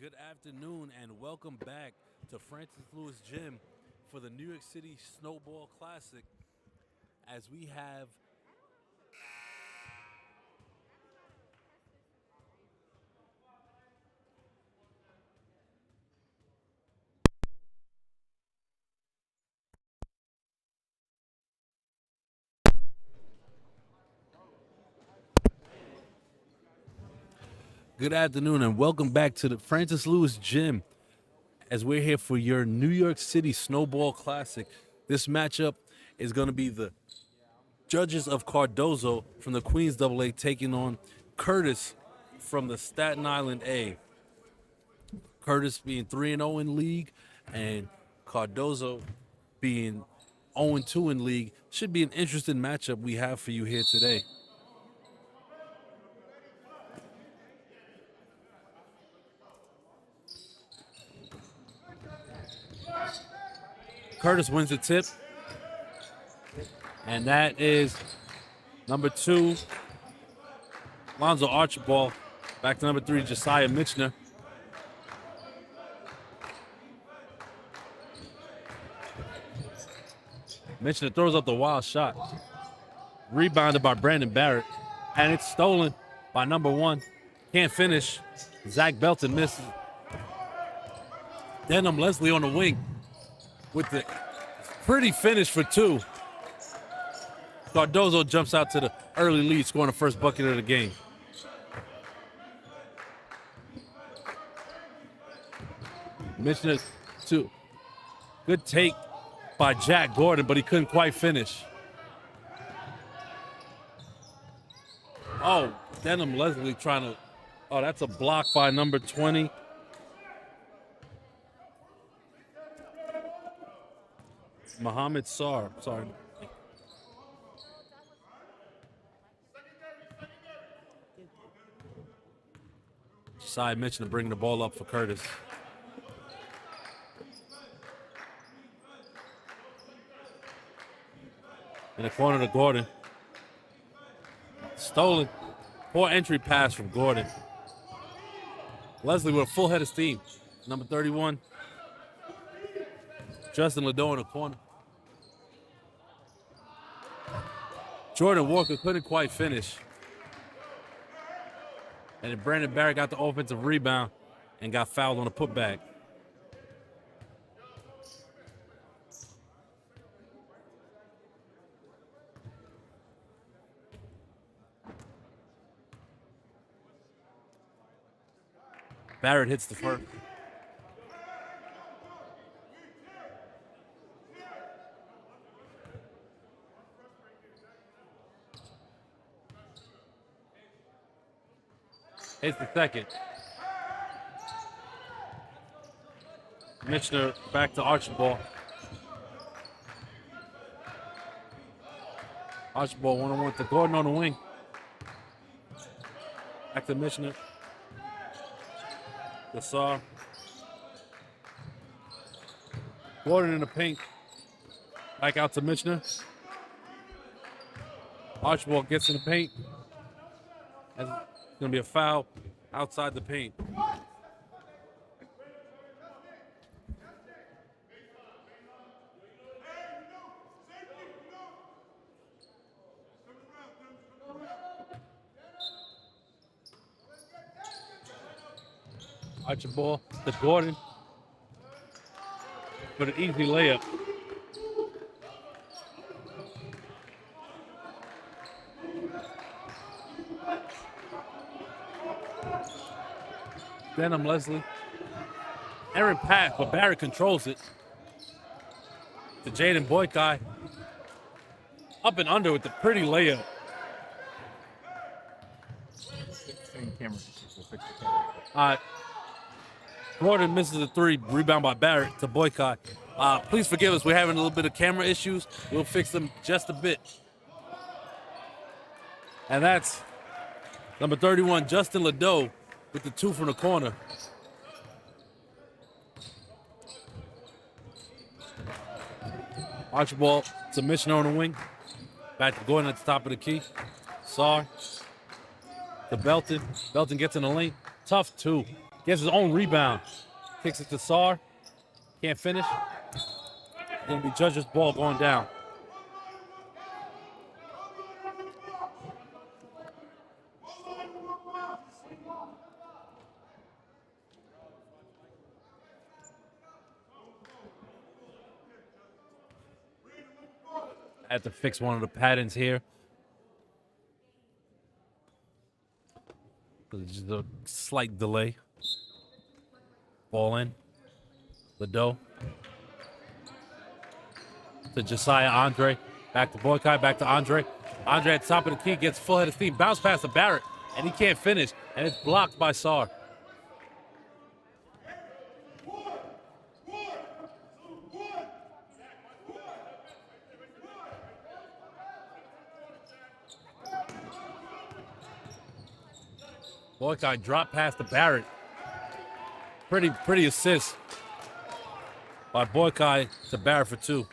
Good afternoon and welcome back to Francis Lewis Gym for the New York City Snowball Classic as we have good afternoon and welcome back to the Francis Lewis Gym as we're here for your New York City Snowball Classic. This matchup is going to be the judges of Cardozo from the Queens AA taking on Curtis from the Staten Island A. Curtis being 3-0 in league and Cardozo being 0-2 in league. Should be an interesting matchup we have for you here today. Curtis wins the tip. And that is number 2, Lonzo Archibald. Back to number 3, Josiah Mitchner. Mitchner throws up the wild shot. Rebounded by Brandon Barrett. And it's stolen by number 1. Can't finish. Zach Belton misses. Denham Leslie on the wing with the pretty finish for 2. Cardozo jumps out to the early lead, scoring the first bucket of the game. Mitchner, 2. Good take by Jack Gordon, but he couldn't quite finish. Oh, Denham Leslie trying to, oh, that's a block by number 20. Mohamed Sarr, sorry. Josiah Mitchell bringing the ball up for Curtis. In the corner to Gordon. Stolen. Poor entry pass from Gordon. Leslie with a full head of steam. Number 31. Justin Ledoux in the corner. Jordan Walker couldn't quite finish. And then Brandon Barrett got the offensive rebound and got fouled on a putback. Barrett hits the first. Hits the second. Mitchner back to Archibald. Archibald one-on-one to Gordon on the wing. Back to Mitchner. Gassar. Gordon in the paint. Back out to Mitchner. Archibald gets in the paint. It's going to be a foul outside the paint. Archibald to Gordon for an easy layup. Denham Leslie. Aaron pass, but Barrett controls it. To Jaden Boykai. Up and under with the pretty layup. Same camera. We'll fix the camera. Gordon misses a 3, rebound by Barrett to Boykai. Please forgive us, we're having a little bit of camera issues. We'll fix them just a bit. And that's number 31, Justin Ledoux, with the 2 from the corner. Archibald to Mitchner on the wing. Back to Gordon at the top of the key. Sarr to Belton. Belton gets in the lane. Tough 2. Gets his own rebound. Kicks it to Sar. Can't finish. Gonna be Judge's ball going down. I have to fix one of the patterns here. There's just a slight delay. Ball in. Ledo. To Josiah Andre. Back to Boykai, back to Andre. Andre at the top of the key, gets full head of steam. Bounce pass to Barrett, and he can't finish. And it's blocked by Sar. Boykai drop pass to Barrett. Pretty assist by Boykai to Barrett for 2.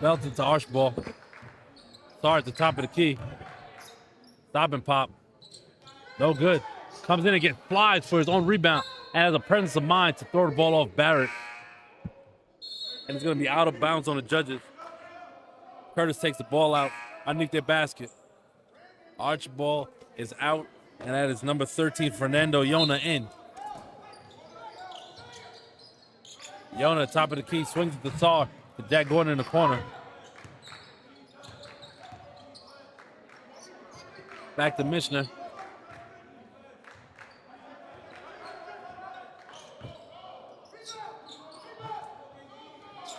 Belton to Archibald. Sar at the top of the key. Stop and pop. No good. Comes in and gets flies for his own rebound and has a presence of mind to throw the ball off Barrett. And it's going to be out of bounds on the judges. Curtis takes the ball out underneath their basket. Archibald is out, and that is number 13, Fernando Yona, in. Yona, top of the key, swings at the Sar to Jack Gordon in the corner. Back to Mishner.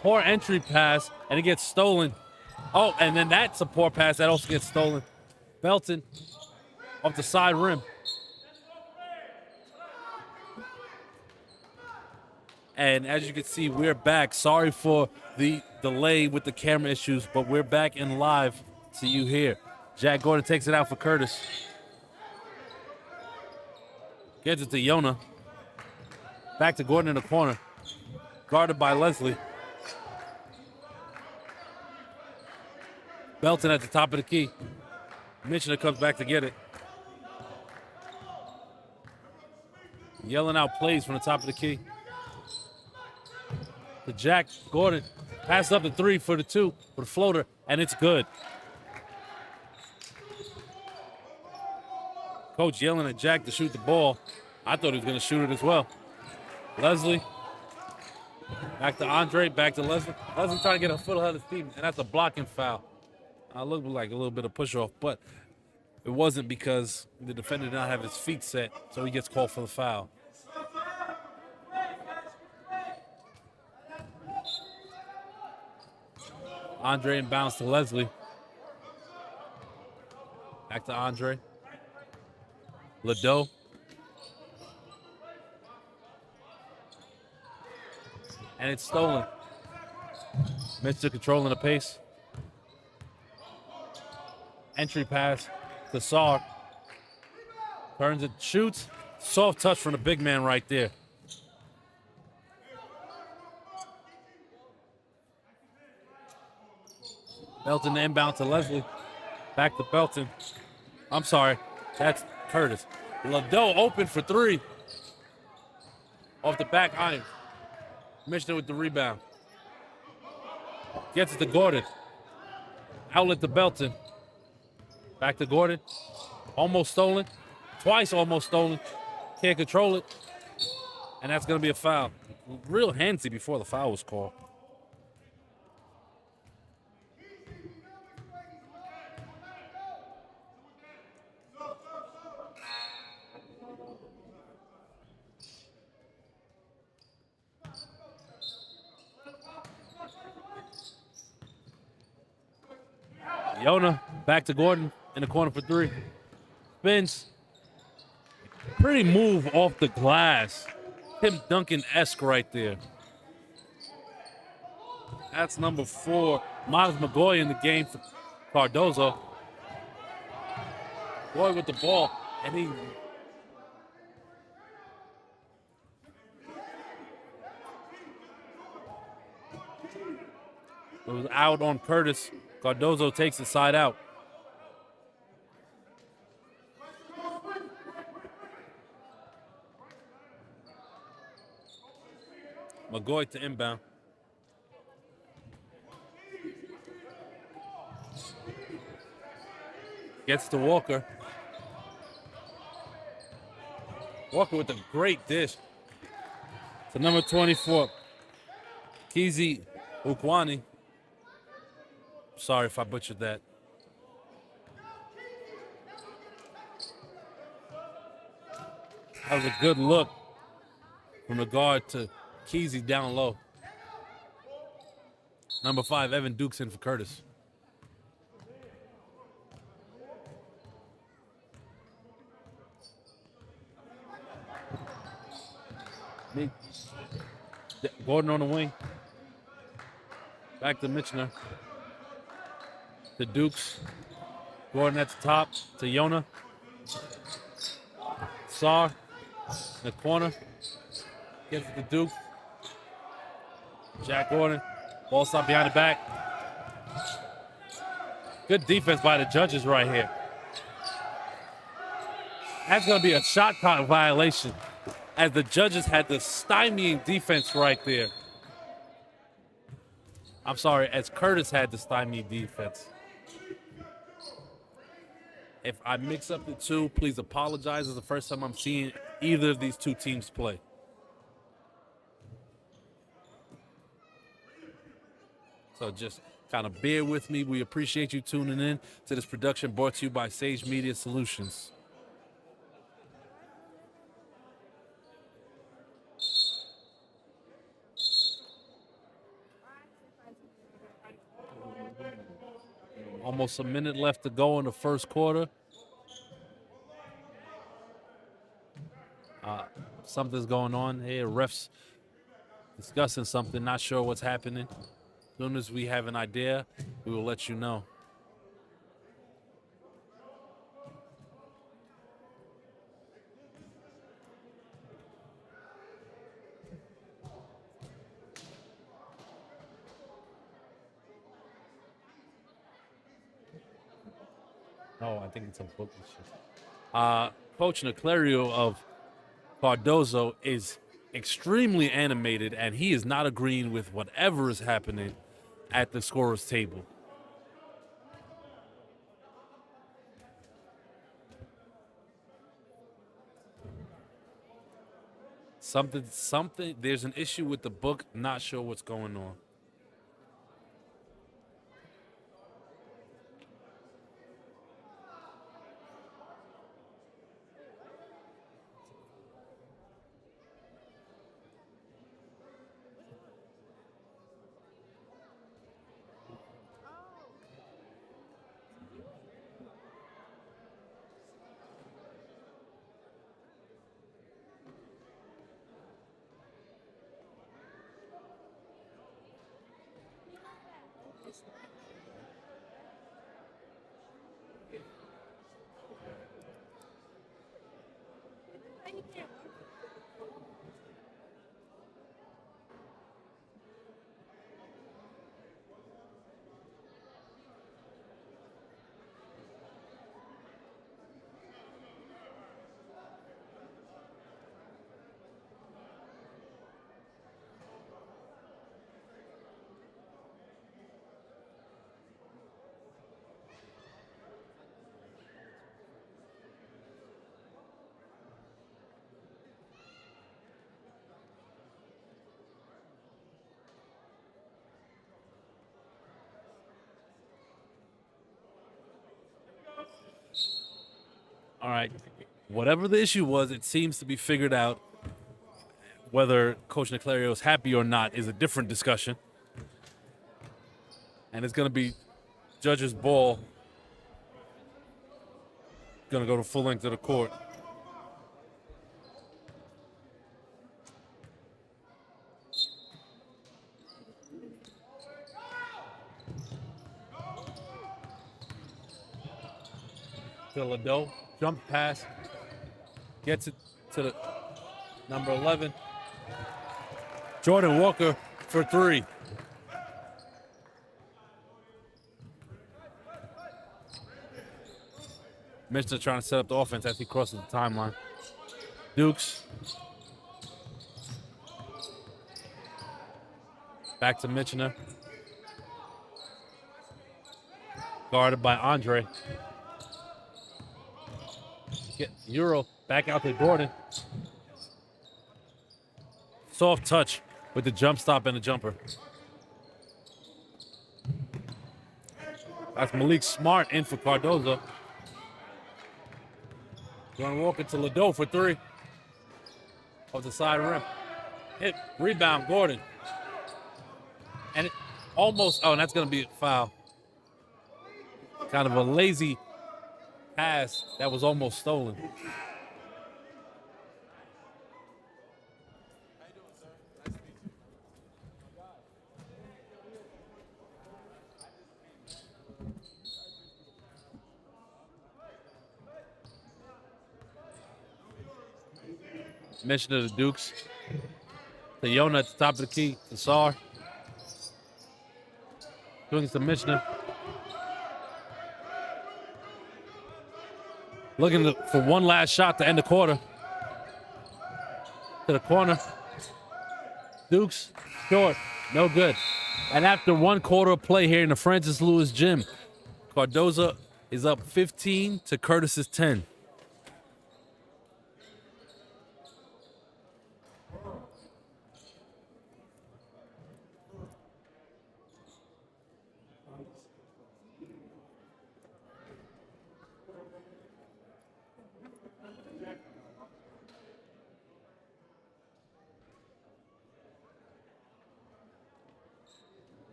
Poor entry pass, and it gets stolen. Oh, and then that's a poor pass that also gets stolen. Belton off the side rim. And as you can see, we're back. Sorry for the delay with the camera issues, but we're back in live to you here. Jack Gordon takes it out for Curtis. Gets it to Yona. Back to Gordon in the corner. Guarded by Leslie. Belton at the top of the key. Mitchell comes back to get it. Yelling out plays from the top of the key. To Jack Gordon. Pass up the 3 for the 2 for the floater, and it's good. Coach yelling at Jack to shoot the ball. I thought he was going to shoot it as well. Leslie. Back to Andre, back to Leslie. Leslie trying to get a foot ahead of his team, and that's a blocking foul. Looked like a little bit of push-off, but it wasn't because the defender did not have his feet set, so he gets called for the foul. Andre inbounds to Leslie. Back to Andre. Ledo. And it's stolen. Mr. controlling the pace. Entry pass to Sar. Turns it, shoots. Soft touch from the big man right there. Belton inbound to Leslie. Back to Belton. I'm sorry, that's Curtis. Ledo open for 3. Off the back iron. Mishnah with the rebound. Gets it to Gordon. Outlet to Belton. Back to Gordon. Almost stolen. Twice almost stolen. Can't control it. And that's going to be a foul. Real handsy before the foul was called. Yona back to Gordon in the corner for 3. Spins. Pretty move off the glass. Tim Duncan-esque right there. That's number 4. Miles McGoy in the game for Cardozo. Boy with the ball, and he was out on Curtis. Cardozo takes it side out. McGoy to inbound. Gets to Walker. Walker with a great dish. To number 24, Kizi Ukwani. Sorry if I butchered that. That was a good look from the guard to Keezy down low. Number 5, Evan Dukes in for Curtis. Gordon on the wing. Back to Mitchner. To Dukes. Gordon at the top. To Yona. Sarr in the corner. Gets it to Duke. Jack Gordon. Ball stopped behind the back. Good defense by the judges right here. That's going to be a shot clock violation, as the judges had the stymieing defense right there. I'm sorry, as Curtis had the stymie defense. If I mix up the two, please apologize. It's the first time I'm seeing either of these two teams play. So just kind of bear with me. We appreciate you tuning in to this production brought to you by Sage Media Solutions. Almost a minute left to go in the first quarter. Something's going on here. Refs discussing something. Not sure what's happening. As soon as we have an idea, we will let you know. Oh, I think it's a book. Coach Neclario of Cardozo is extremely animated, and he is not agreeing with whatever is happening at the scorer's table. Something, there's an issue with the book, not sure what's going on. All right. Whatever the issue was, it seems to be figured out. Whether Coach Neclario is happy or not is a different discussion. And it's going to be judge's ball. Going to go to full length of the court. To Lado. Jump pass. Gets it to the number 11. Jordan Walker for 3. Michener trying to set up the offense as he crosses the timeline. Dukes. Back to Michener. Guarded by Andre. Get Euro back out to Gordon. Soft touch with the jump stop and the jumper. That's Malik Smart in for Cardozo. Going to walk into Ledo for three. Off the side rim. Hit, rebound, Gordon. And it almost, oh, and that's going to be a foul. Kind of a lazy pass that was almost stolen. Michener to Dukes. To Yona at the top of the key. To Sar. Swings to Michener. Looking for one last shot to end the quarter. To the corner. Dukes, short, no good. And after one quarter of play here in the Francis Lewis gym, Cardozo is up 15 to Curtis's 10.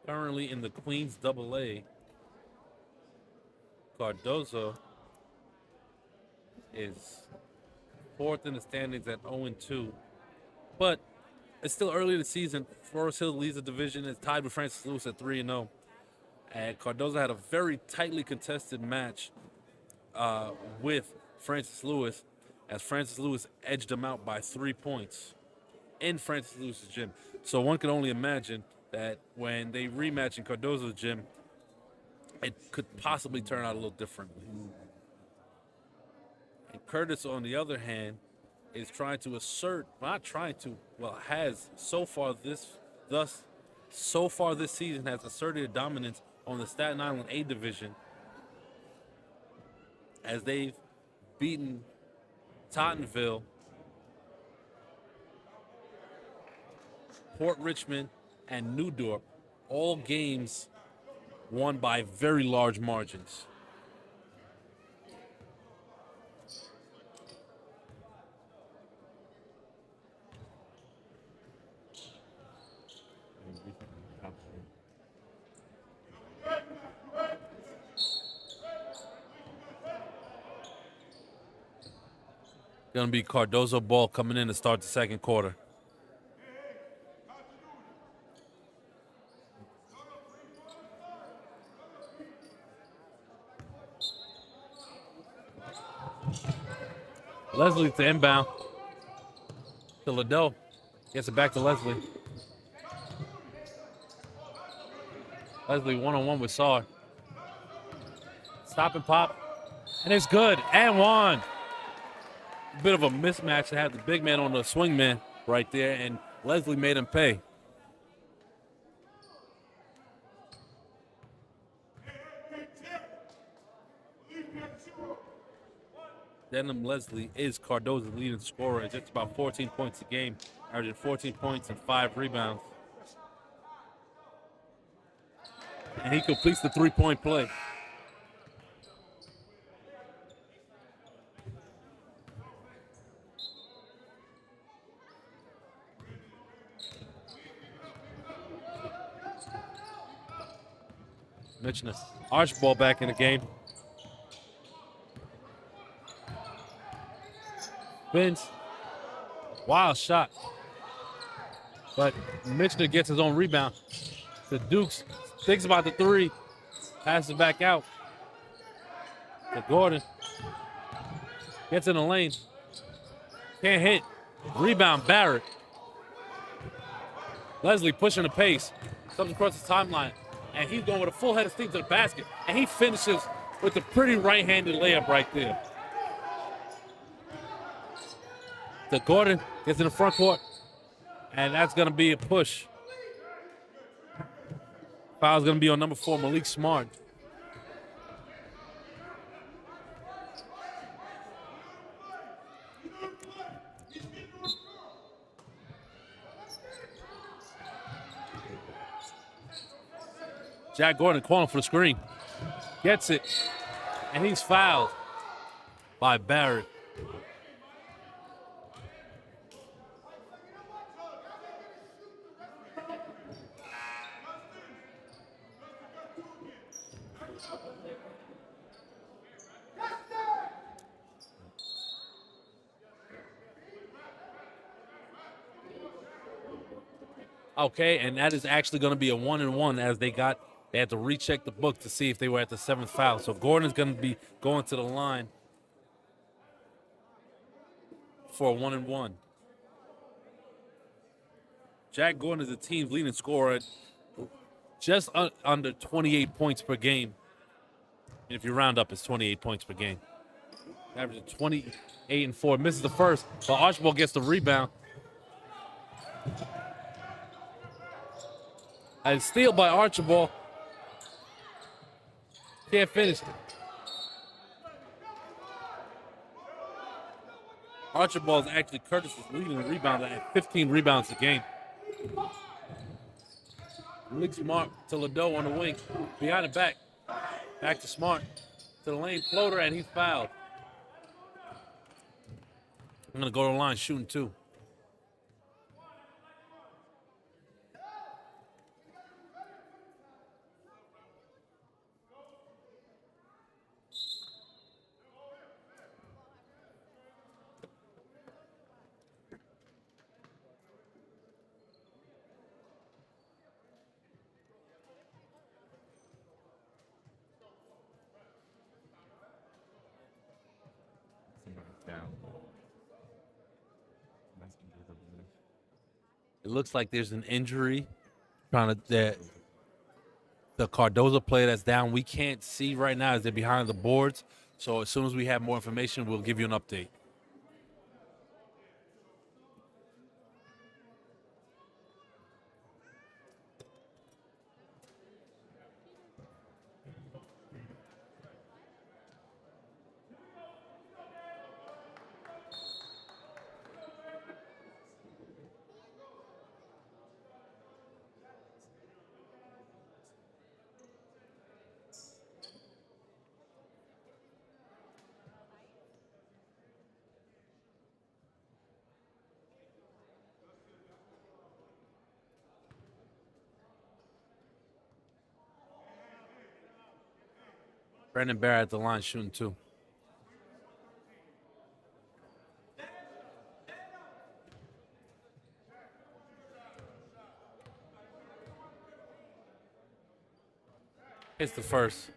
Currently in the Queens AA, Cardozo is fourth in the standings at 0-2. But it's still early in the season. Forest Hill leads the division, is tied with Francis Lewis at 3-0. And Cardozo had a very tightly contested match with Francis Lewis, as Francis Lewis edged him out by 3 points in Francis Lewis's gym. So one can only imagine that when they rematch in Cardozo's gym, it could possibly turn out a little differently. And Curtis, on the other hand, is trying to assert, not trying to, well, has so far this season has asserted a dominance on the Staten Island A division, as they've beaten Tottenville, Port Richmond, and Newdorp, all games won by very large margins. Going to be Cardozo ball coming in to start the second quarter. Leslie to inbound. To Ledo. Gets it back to Leslie. Leslie one-on-one with Sar. Stop and pop. And it's good. And one. Bit of a mismatch to have the big man on the swing man right there, and Leslie made him pay. Denham Leslie is Cardozo's leading scorer at just about 14 points a game, averaging 14 points and 5 rebounds. And he completes the three-point play. Michener, Archibald back in the game. Spins. Wild shot. But Michener gets his own rebound. The Dukes thinks about the three. Passes it back out. To Gordon. Gets in the lane. Can't hit. Rebound, Barrett. Leslie pushing the pace. Comes across the timeline. And he's going with a full head of steam to the basket. And he finishes with a pretty right-handed layup right there. The Gordon gets in the front court. And that's going to be a push. Foul's going to be on number 4, Malik Smart. Jack Gordon calling for the screen. Gets it. And he's fouled by Barrett. Okay, and that is actually going to be a 1-and-1 as they had to recheck the book to see if they were at the 7th foul. So Gordon's going to be going to the line for a 1-and-1. Jack Gordon is the team's leading scorer at just under 28 points per game. And if you round up, it's 28 points per game. Averaging 28 and 4. Misses the first, but Archibald gets the rebound. And steal by Archibald. Can't finish it. Archibald is actually Curtis's leading rebounder at 15 rebounds a game. Malik Smart to Ledoux on the wing. Behind the back. Back to Smart. To the lane floater, and he's fouled. I'm going to go to the line shooting 2. It looks like there's an injury. The Cardozo player that's down, we can't see right now as they're behind the boards. So as soon as we have more information, we'll give you an update. Brandon Barrett at the line shooting 2. Hits the first.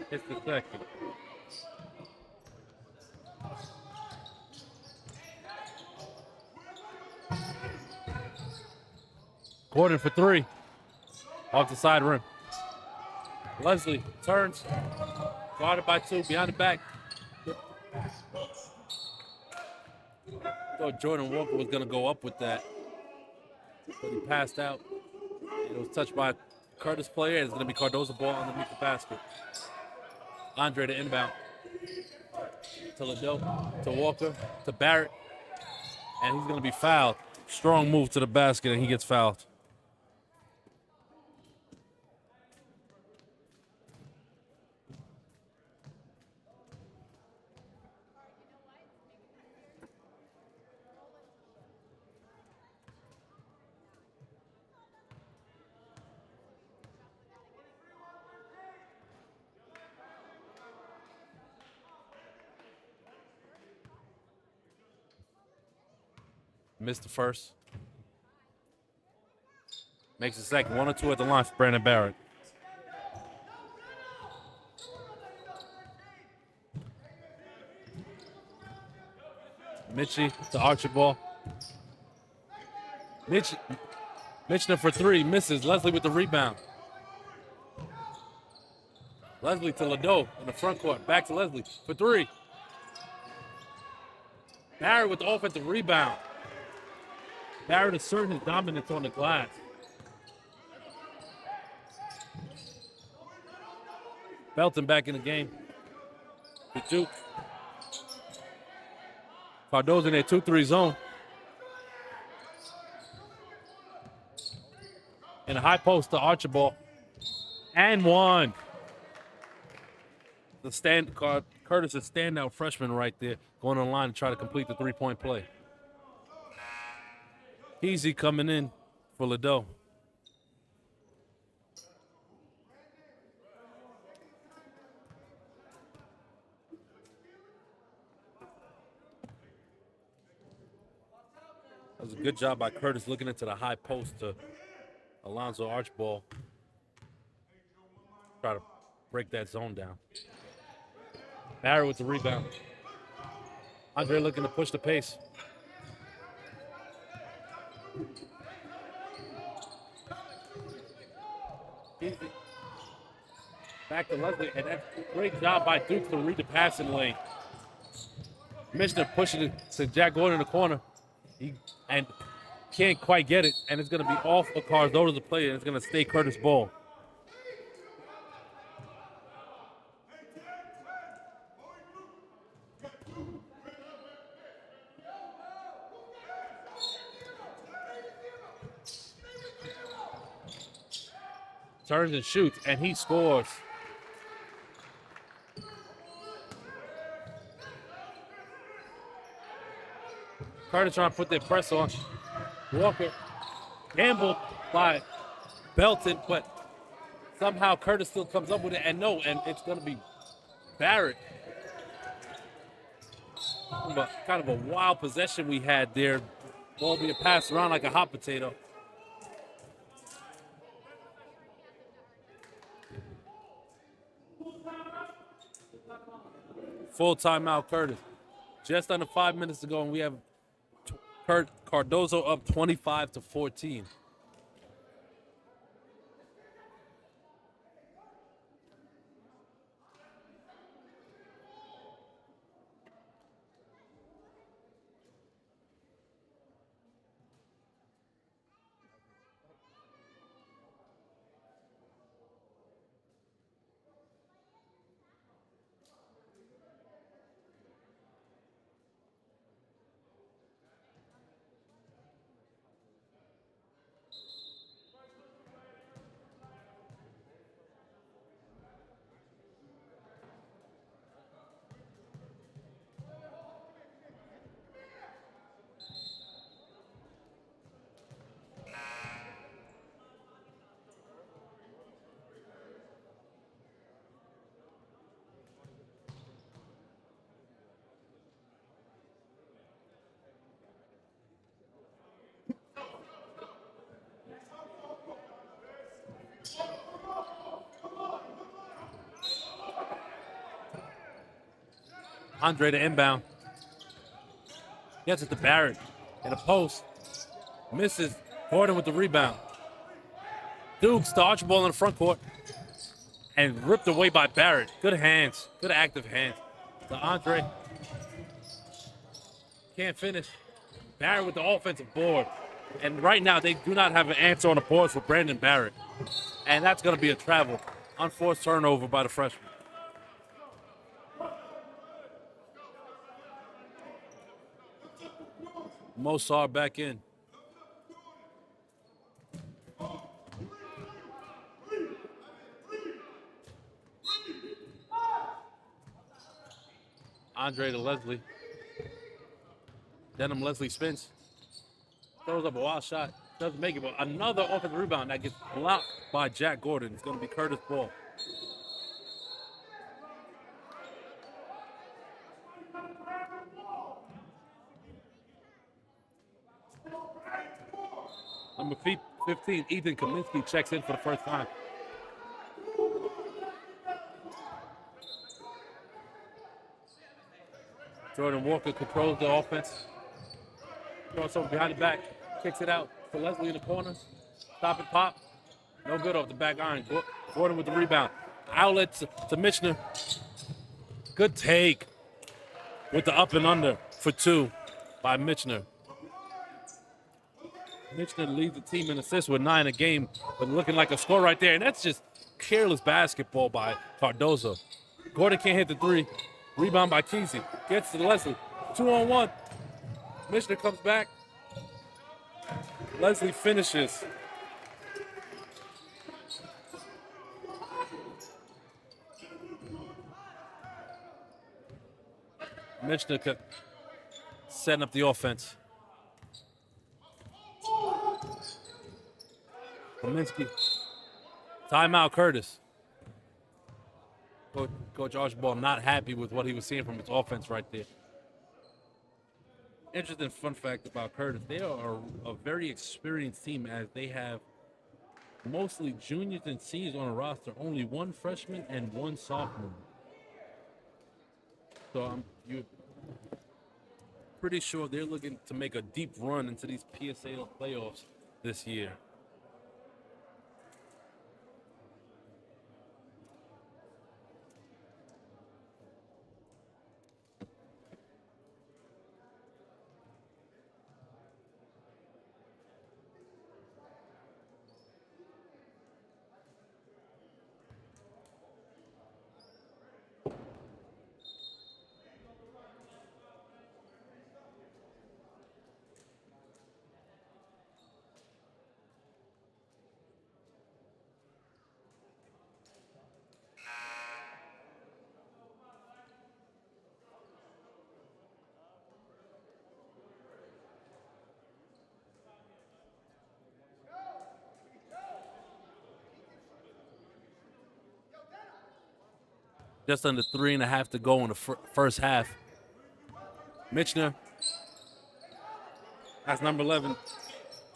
Hits the second. Gordon for 3. Off the side rim. Leslie turns. Guarded by 2. Behind the back. Thought Jordan Walker was going to go up with that. But he passed out. It was touched by a Curtis player. It's going to be Cardozo ball underneath the basket. Andre to inbound. To Ledoux. To Walker. To Barrett. And he's going to be fouled. Strong move to the basket, and he gets fouled. Missed the first. Makes the second. 1 or 2 at the line for Brandon Barrett. Mitchie to Archibald. Mitchner for three, misses. Leslie with the rebound. Leslie to Ledoux in the front court. Back to Leslie for three. Barrett with the offensive rebound. Barrett asserting his dominance on the glass. Belton back in the game. The Duke. Cardozo in their 2-3 zone. And a high post to Archibald. And one. Curtis, a standout freshman right there, going on the line to try to complete the three-point play. Easy coming in for Ledoux. That was a good job by Curtis looking into the high post to Alonzo Archibald. Try to break that zone down. Barrett with the rebound. Andre looking to push the pace. Easy. Back to Leslie, and that's a great job by Duke to read the passing lane. Mishnah pushing it to Jack Gordon in the corner. He can't quite get it, and it's going to be off of Cardozo to play, and it's going to stay Curtis ball. Turns and shoots, and he scores. Curtis trying to put their press on. Walker gambled by Belton, but somehow Curtis still comes up with it, and it's going to be Barrett. Kind of a wild possession we had there. Ball being passed around like a hot potato. Full timeout, Curtis. Just under 5 minutes to go, and we have Cardozo up 25-14. Andre to inbound. Gets it to Barrett in a post. Misses. Gordon with the rebound. Dukes to Archibald in the front court. And ripped away by Barrett. Good hands. Good active hands. To Andre. Can't finish. Barrett with the offensive board. And right now they do not have an answer on the boards for Brandon Barrett. And that's going to be a travel. Unforced turnover by the freshman. Mosar back in. Andre to Leslie. Denham Leslie spins. Throws up a wild shot. Doesn't make it, but another offensive rebound that gets blocked by Jack Gordon. It's going to be Curtis ball. Number 15, Ethan Kaminsky checks in for the first time. Jordan Walker controls the offense. Crossover behind the back, kicks it out to Leslie in the corner. Stop and pop. No good off the back iron. Gordon with the rebound. Outlet to Michener. Good take with the up and under for 2 by Michener. Michener leads the team in assists with 9 a game, but looking like a score right there. And that's just careless basketball by Cardozo. Gordon can't hit the 3. Rebound by Kesey. Gets to Leslie. 2-on-1. Michener comes back. Leslie finishes. Michener setting up the offense. Kaminsky. Timeout, Curtis. Coach Archibald not happy with what he was seeing from his offense right there. Interesting fun fact about Curtis. They are a very experienced team as they have mostly juniors and seniors on a roster. Only 1 freshman and 1 sophomore. So you're pretty sure they're looking to make a deep run into these PSA playoffs this year. Just under 3.5 to go in the first half. Michener. That's number 11.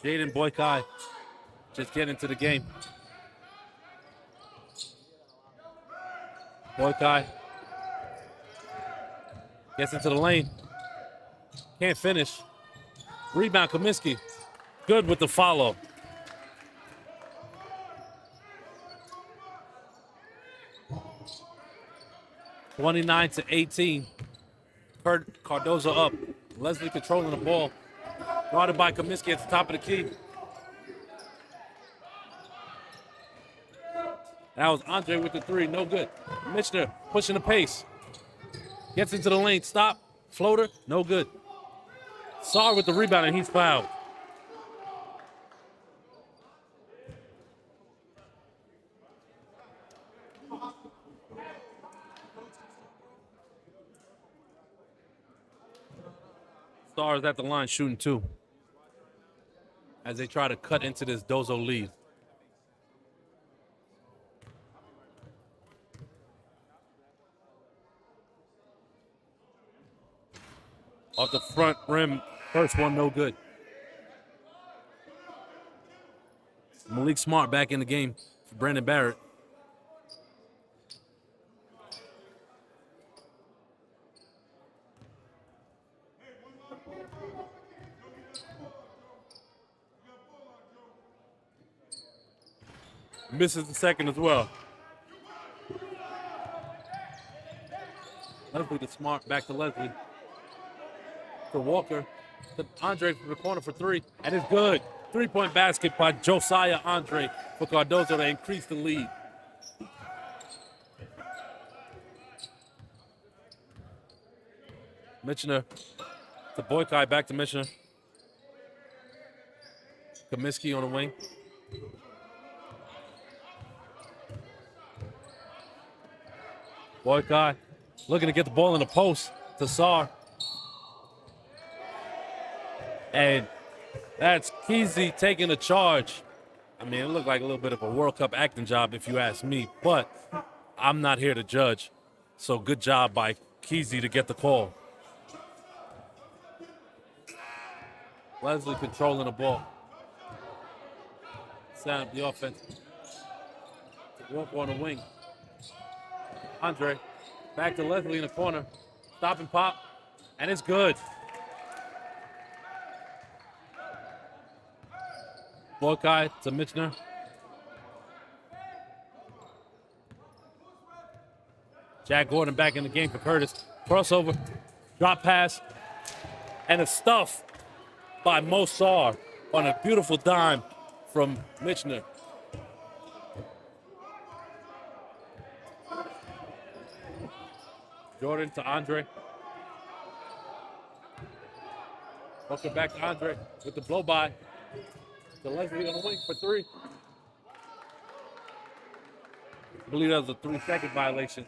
Jaden Boykai just getting into the game. Boykai gets into the lane. Can't finish. Rebound, Kaminsky. Good with the follow. (29-18). Cardozo up. Leslie controlling the ball. Guarded by Kaminsky at the top of the key. That was Andre with the 3. No good. Michener pushing the pace. Gets into the lane. Stop. Floater. No good. Sarr with the rebound, and he's fouled. Stars at the line shooting 2 as they try to cut into this Dozo lead. Off the front rim, first one no good. Malik Smart back in the game for Brandon Barrett. Misses the second as well. Leslie to Smart, back to Leslie. To Walker. To Andre from the corner for 3. And it's good. 3-point basket by Josiah Andre for Cardozo to increase the lead. Michener to Boykai, back to Michener. Kaminsky on the wing. Boykai looking to get the ball in the post to Sarr. And that's Kesey taking the charge. I mean, it looked like a little bit of a World Cup acting job if you ask me, but I'm not here to judge. So good job by Kesey to get the call. Leslie controlling the ball. Setting up the offense. Walker on the wing. Andre, back to Leslie in the corner. Stop and pop. And it's good. Boykai to Michener. Jack Gordon back in the game for Curtis. Crossover, drop pass, and a stuff by Mosar on a beautiful dime from Michener. Jordan to Andre. Welcome back to Andre with the blow by. To Leslie on the wing for three. I believe that was a 3-second violation.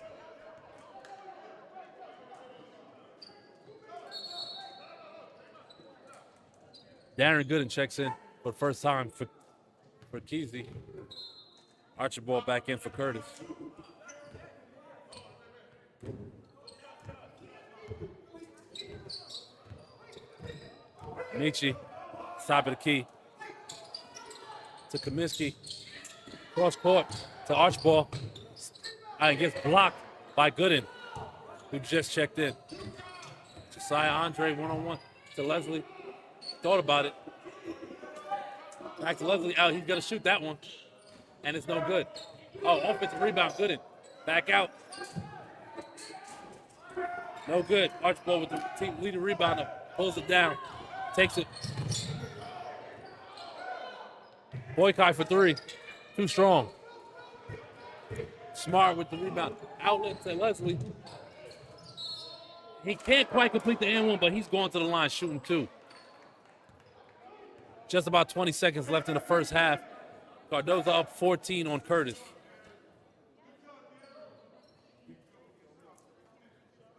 Darren Gooden checks in for the first time for Kesey. Archibald back in for Curtis. Nietzsche, top of the key. To Kaminsky. Cross court to Archibald. And gets blocked by Gooden, who just checked in. Josiah Andre one-on-one to Leslie. Thought about it. Back to Leslie. Out. He's going to shoot that one. And it's no good. Oh, offensive rebound. Gooden. Back out. No good. Archibald with the team leading rebounder. Pulls it down. Takes it. Boykai for three. Too strong. Smart with the rebound. Outlet to Leslie. He can't quite complete the and one, but he's going to the line shooting two. Just about 20 seconds left in the first half. Cardozo up 14 on Curtis.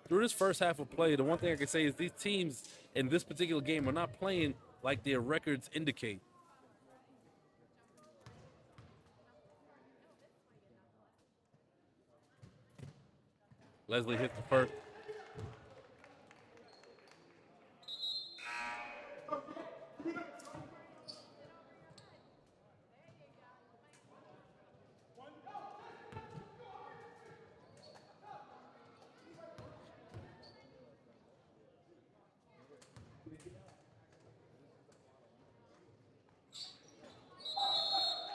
Through this first half of play, the one thing I can say is these teams in this particular game are not playing like their records indicate. Leslie hits the first.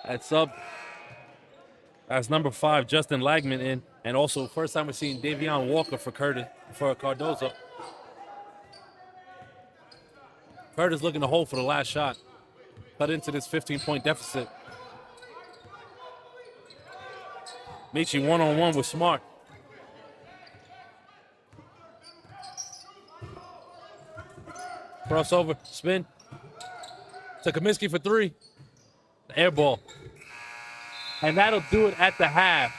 At sub, that's number 5, Justin Lagman in, and also first time we're seeing Davion Walker for Cardozo. Curtis looking to hold for the last shot. Cut into this 15-point deficit. Michi one-on-one with Smart. Crossover, spin. To Kaminsky for three. Air ball. And that'll do it at the half.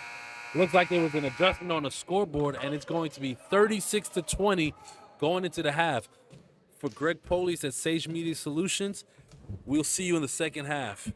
Looks like there was an adjustment on the scoreboard, and it's going to be 36-20 going into the half. For Greg Police at Sage Media Solutions, we'll see you in the second half.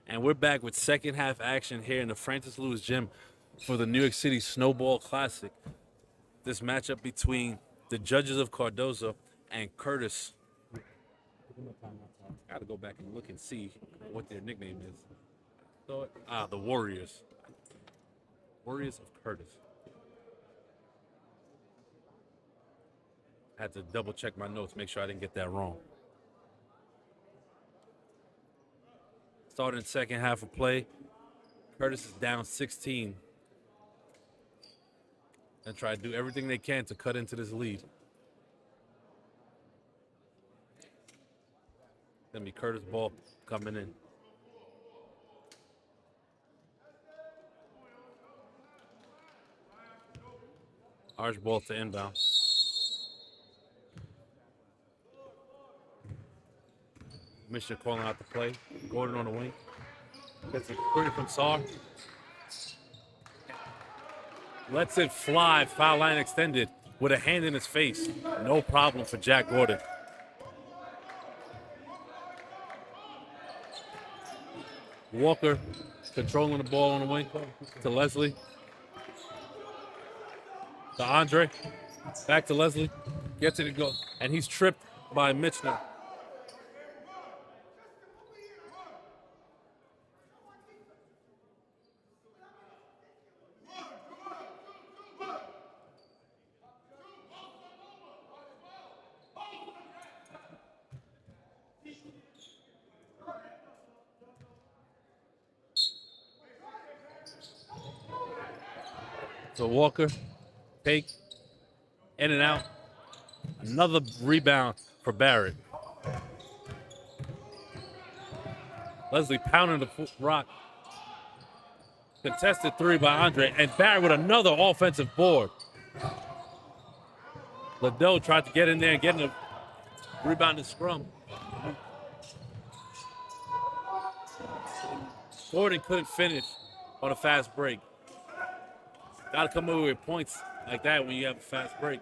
And we're back with second half action here in the Francis Lewis Gym for the New York City Snowball Classic. This matchup between the judges of Cardozo and Curtis. Gotta go back and look and see what their nickname is. The Warriors. Warriors of Curtis. Had to double check my notes, make sure I didn't get that wrong. Starting second half of play. Curtis is down 16. And try to do everything they can to cut into this lead. Gonna be Curtis ball coming in. Arch ball to inbound. Mishnah calling out the play. Gordon on the wing. Gets a query from Saar. Lets it fly. Foul line extended with a hand in his face. No problem for Jack Gordon. Walker controlling the ball on the wing to Leslie. To Andre. Back to Leslie. Gets it to go. And he's tripped by Mitchner. So Walker, take, in and out. Another rebound for Barrett. Leslie pounding the rock. Contested three by Andre, and Barrett with another offensive board. Liddell tried to get in there and get in a rebounded scrum. Gordon couldn't finish on a fast break. Got to come over with points like that when you have a fast break.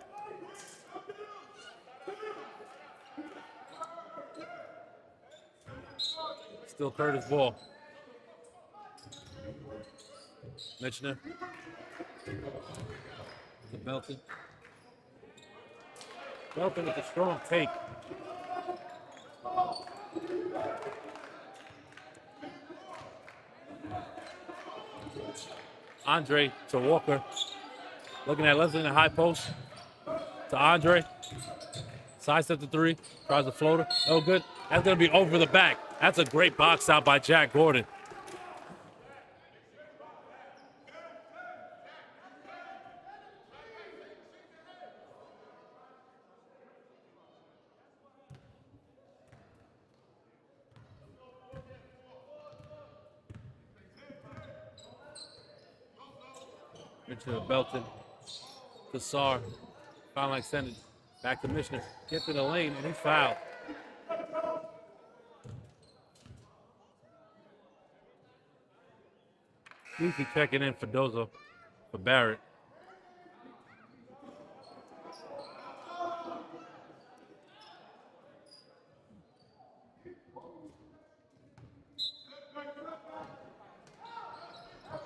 Still Curtis ball. Mitchner. To Belton. Belton with a strong take. Andre to Walker. Looking at Leslie in the high post. To Andre. Sidestep to three. Tries a floater. No good. That's going to be over the back. That's a great box out by Jack Gordon. Into Belton, to Saar, foul line extended, back to Mishnah, get to the lane, and he's fouled. Easy checking in for Dozo, for Barrett.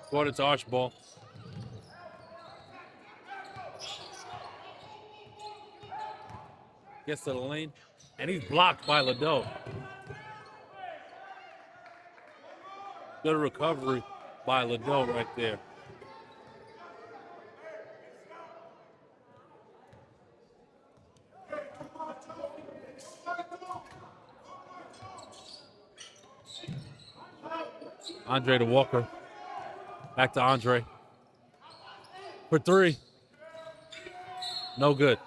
Gordon to Archibald. Gets to the lane, and he's blocked by Liddell. Good recovery by Liddell right there. Andre to Walker. Back to Andre. For three. No good.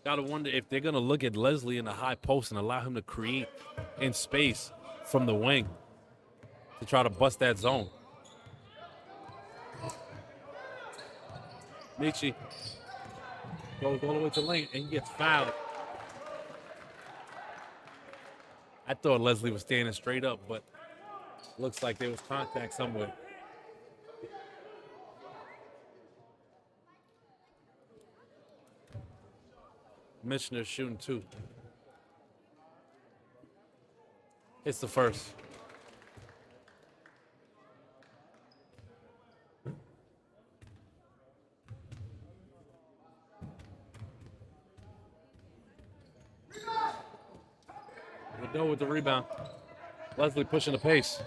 Gotta wonder if they're gonna look at Leslie in the high post and allow him to create in space from the wing to try to bust that zone. Michi goes all the way to the lane and he gets fouled. I thought Leslie was standing straight up, but looks like there was contact somewhere. Missioner shooting two. It's the first. Liddell with the rebound. Leslie pushing the pace.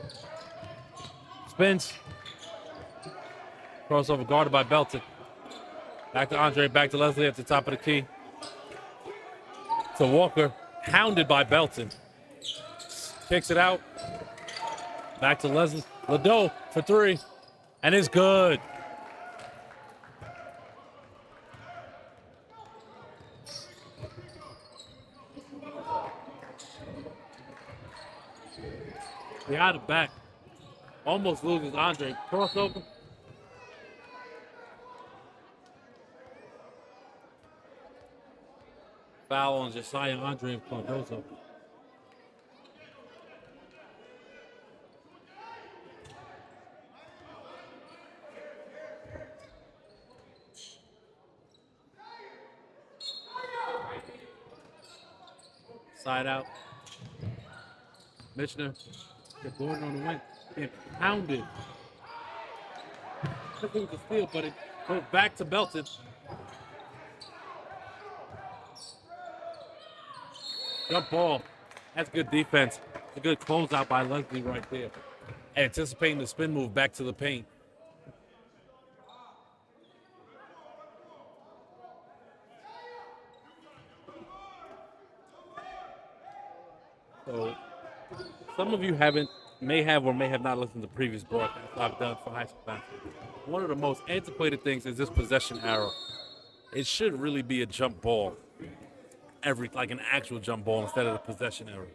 Spins. Crossover guarded by Belton. Back to Andre, back to Leslie at the top of the key. To Walker, hounded by Belton. Kicks it out. Back to Leslie. Liddell for three. And it's good. They out of back. Almost loses Andre. Crossover. Foul on Josiah Andre of Cardozo. Side out. Michener. Get Gordon on the wing. Get pounded. I think it was a steal, but it goes back to Belton. Jump ball. That's good defense. It's a good closeout by Leslie right there. Anticipating the spin move back to the paint. So, some of you may have or may have not listened to previous broadcasts I've done for high school basketball. One of the most antiquated things is this possession arrow. It should really be a jump ball. Like an actual jump ball instead of the possession arrow.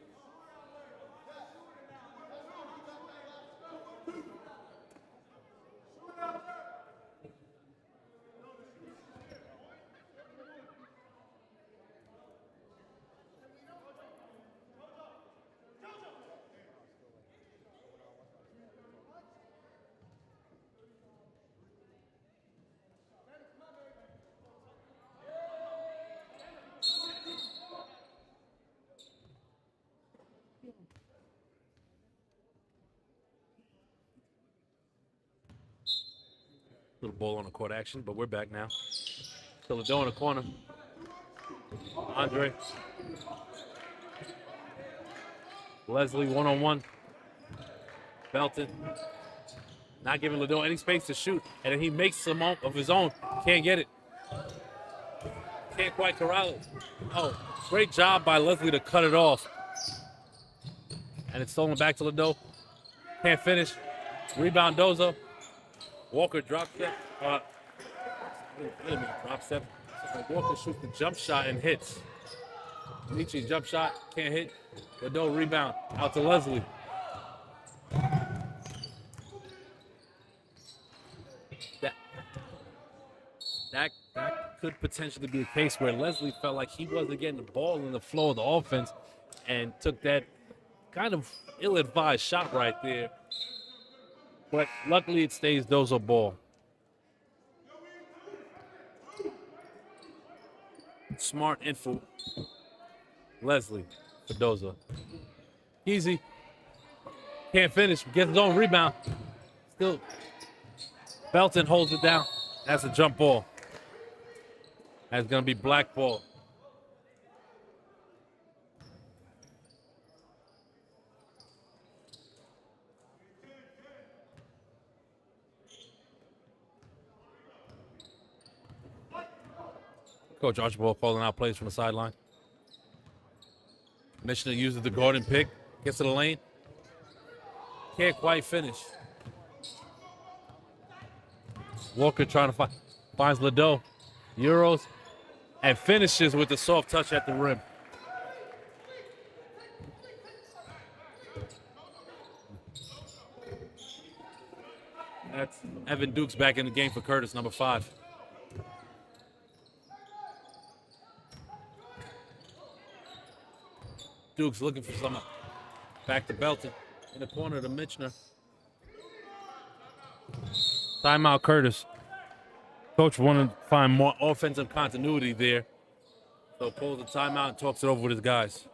Little ball on the court action, but we're back now. Liddell in the corner. Andre. Leslie one-on-one. Belton. Not giving Liddell any space to shoot. And then he makes some of his own. Can't get it. Can't quite corral it. Oh, great job by Leslie to cut it off. And it's stolen back to Liddell. Can't finish. Rebound Dozo. Walker drop step. Wait a minute, drop step. So Walker shoots the jump shot and hits. Nietzsche's jump shot, can't hit. Liddell rebound, out to Leslie. That could potentially be a case where Leslie felt like he wasn't getting the ball in the flow of the offense and took that kind of ill-advised shot right there. But luckily it stays Dozo ball. Smart info. Leslie for Dozo. Easy. Can't finish. Gets his own rebound. Still. Belton holds it down. That's a jump ball. That's going to be black ball. Coach Archibald calling out plays from the sideline. Michener uses the Gordon pick. Gets to the lane. Can't quite finish. Walker trying to finds Liddell. Euros. And finishes with the soft touch at the rim. That's Evan Dukes back in the game for Curtis, number 5. Dukes looking for some. Back to Belton. In the corner to Michener. Timeout Curtis. Coach wanted to find more offensive continuity there. So pulls the timeout and talks it over with his guys.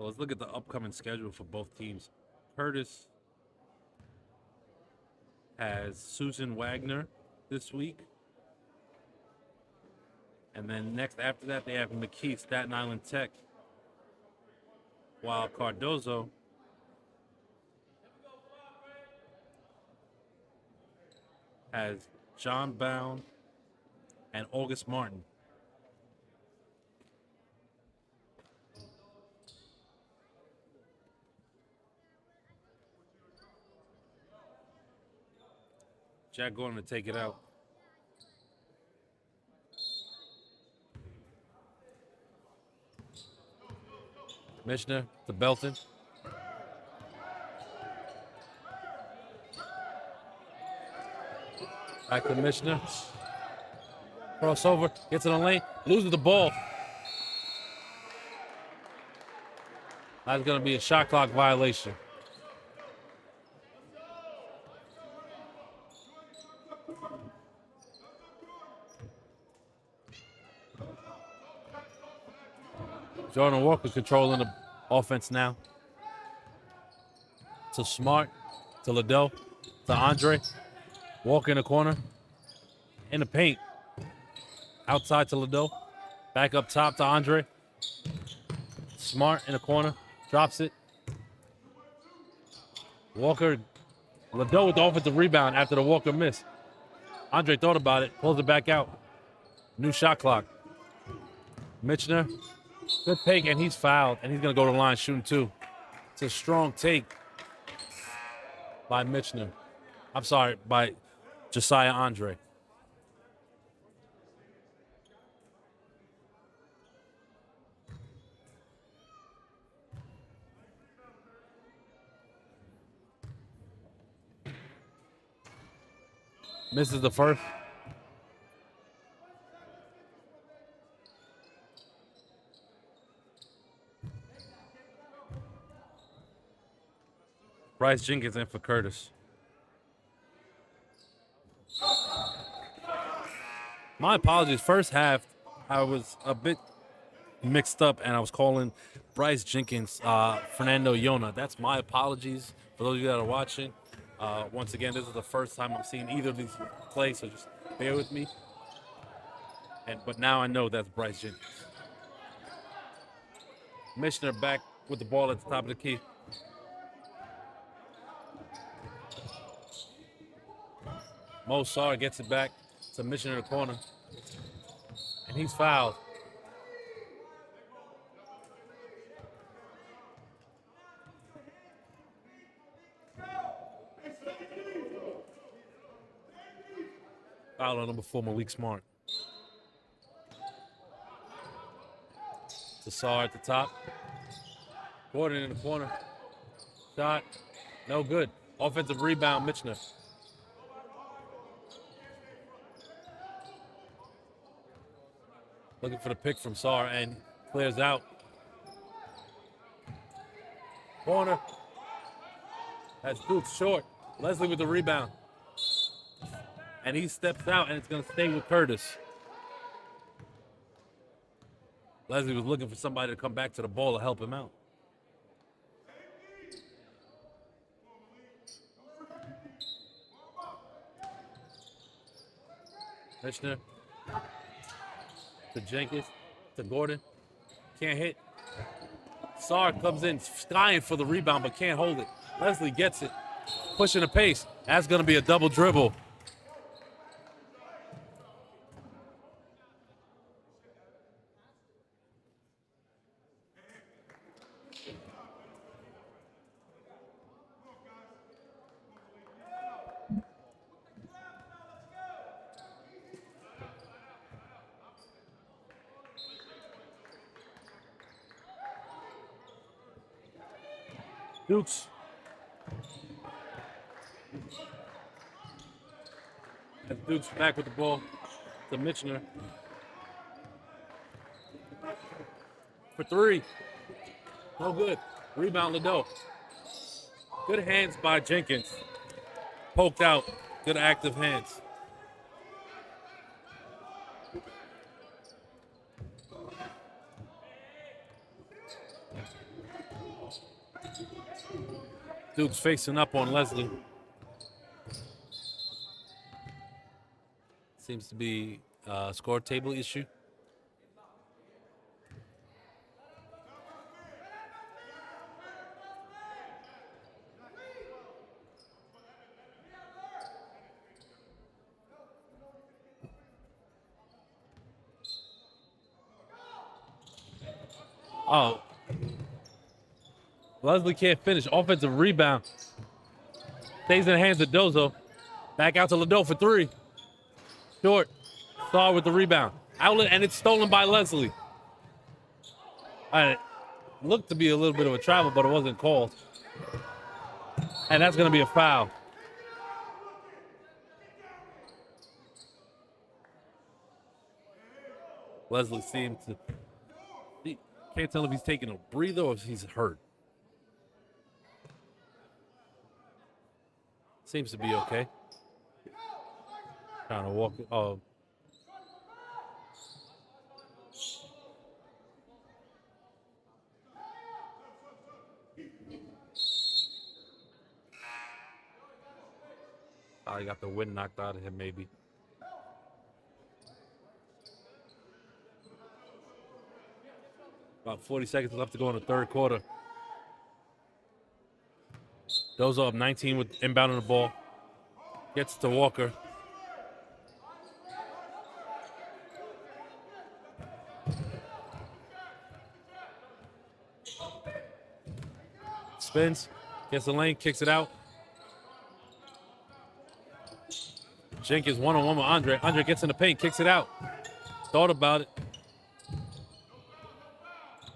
So let's look at the upcoming schedule for both teams. Curtis has Susan Wagner this week. And then next after that, they have McKee, Staten Island Tech. While Cardozo has John Bound and August Martin. Jack Gordon to take it out. Mishner to Belton. Back to Mishner. Crossover, gets in the lane, loses the ball. That's going to be a shot clock violation. Jordan Walker controlling the offense now. To Smart, to Liddell, to Andre. Walker in the corner, in the paint. Outside to Liddell. Back up top to Andre. Smart in the corner, drops it. Walker, Liddell with the offensive rebound after the Walker miss. Andre thought about it, pulls it back out. New shot clock. Mitchner, good take, and he's fouled, and he's going to go to the line shooting two. It's a strong take by Mitchner. I'm sorry, by Josiah Andre. Misses the first. Bryce Jenkins in for Curtis. My apologies. First half, I was a bit mixed up, and I was calling Bryce Jenkins Fernando Yona. That's my apologies for those of you that are watching. Once again, this is the first time I'm seeing either of these play, so just bear with me. But now I know that's Bryce Jenkins. Mishner back with the ball at the top of the key. Mo Sarr gets it back to Mishner in the corner. And he's fouled. Foul on number 4, Malik Smart. To Sarr at the top. Gordon in the corner. Shot. No good. Offensive rebound, Mitchner. Looking for the pick from Sarr and clears out. Corner. That's Duke short. Leslie with the rebound. And he steps out, and it's going to stay with Curtis. Leslie was looking for somebody to come back to the ball to help him out. Mishner to Jenkins, to Gordon. Can't hit. Sarr comes in, skying for the rebound, but can't hold it. Leslie gets it, pushing the pace. That's going to be a double dribble. Dukes. And Dukes back with the ball to Mitchner. For three. No good. Rebound Liddell. Good hands by Jenkins. Poked out. Good active hands. Duke's facing up on Leslie. Seems to be a score table issue. Oh. Leslie can't finish. Offensive rebound. Stays in the hands of Dozo. Back out to Ledo for three. Short. Star with the rebound. Outlet, and it's stolen by Leslie. It looked to be a little bit of a travel, but it wasn't called. And that's going to be a foul. Leslie seemed to... Can't tell if he's taking a breather or if he's hurt. Seems to be okay. Trying to walk... Oh. Probably got the wind knocked out of him, maybe. About 40 seconds left to go in the third quarter. Dozo up 19 with inbounding the ball. Gets to Walker. Spins. Gets the lane, kicks it out. Jenkins one-on-one with Andre. Andre gets in the paint, kicks it out. Thought about it.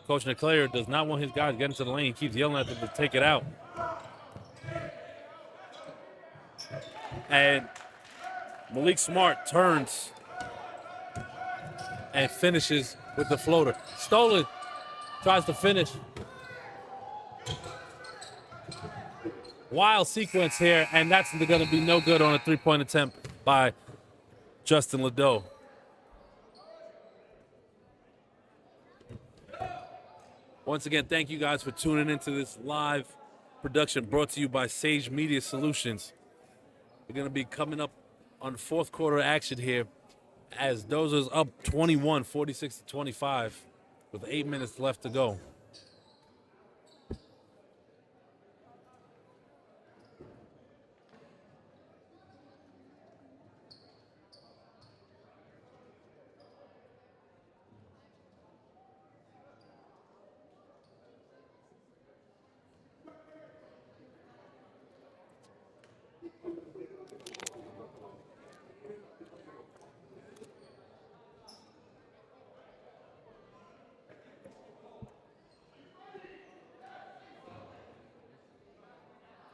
Coach Leclerc does not want his guys getting to the lane. He keeps yelling at them to take it out. And Malik Smart turns and finishes with the floater. Stolen. Tries to finish. Wild sequence here, and that's going to be no good on a three-point attempt by Justin Ledo. Once again, thank you guys for tuning into this live production brought to you by Sage Media Solutions. We're going to be coming up on fourth quarter action here as Dozo's up 21, 46 to 25 with 8 minutes left to go.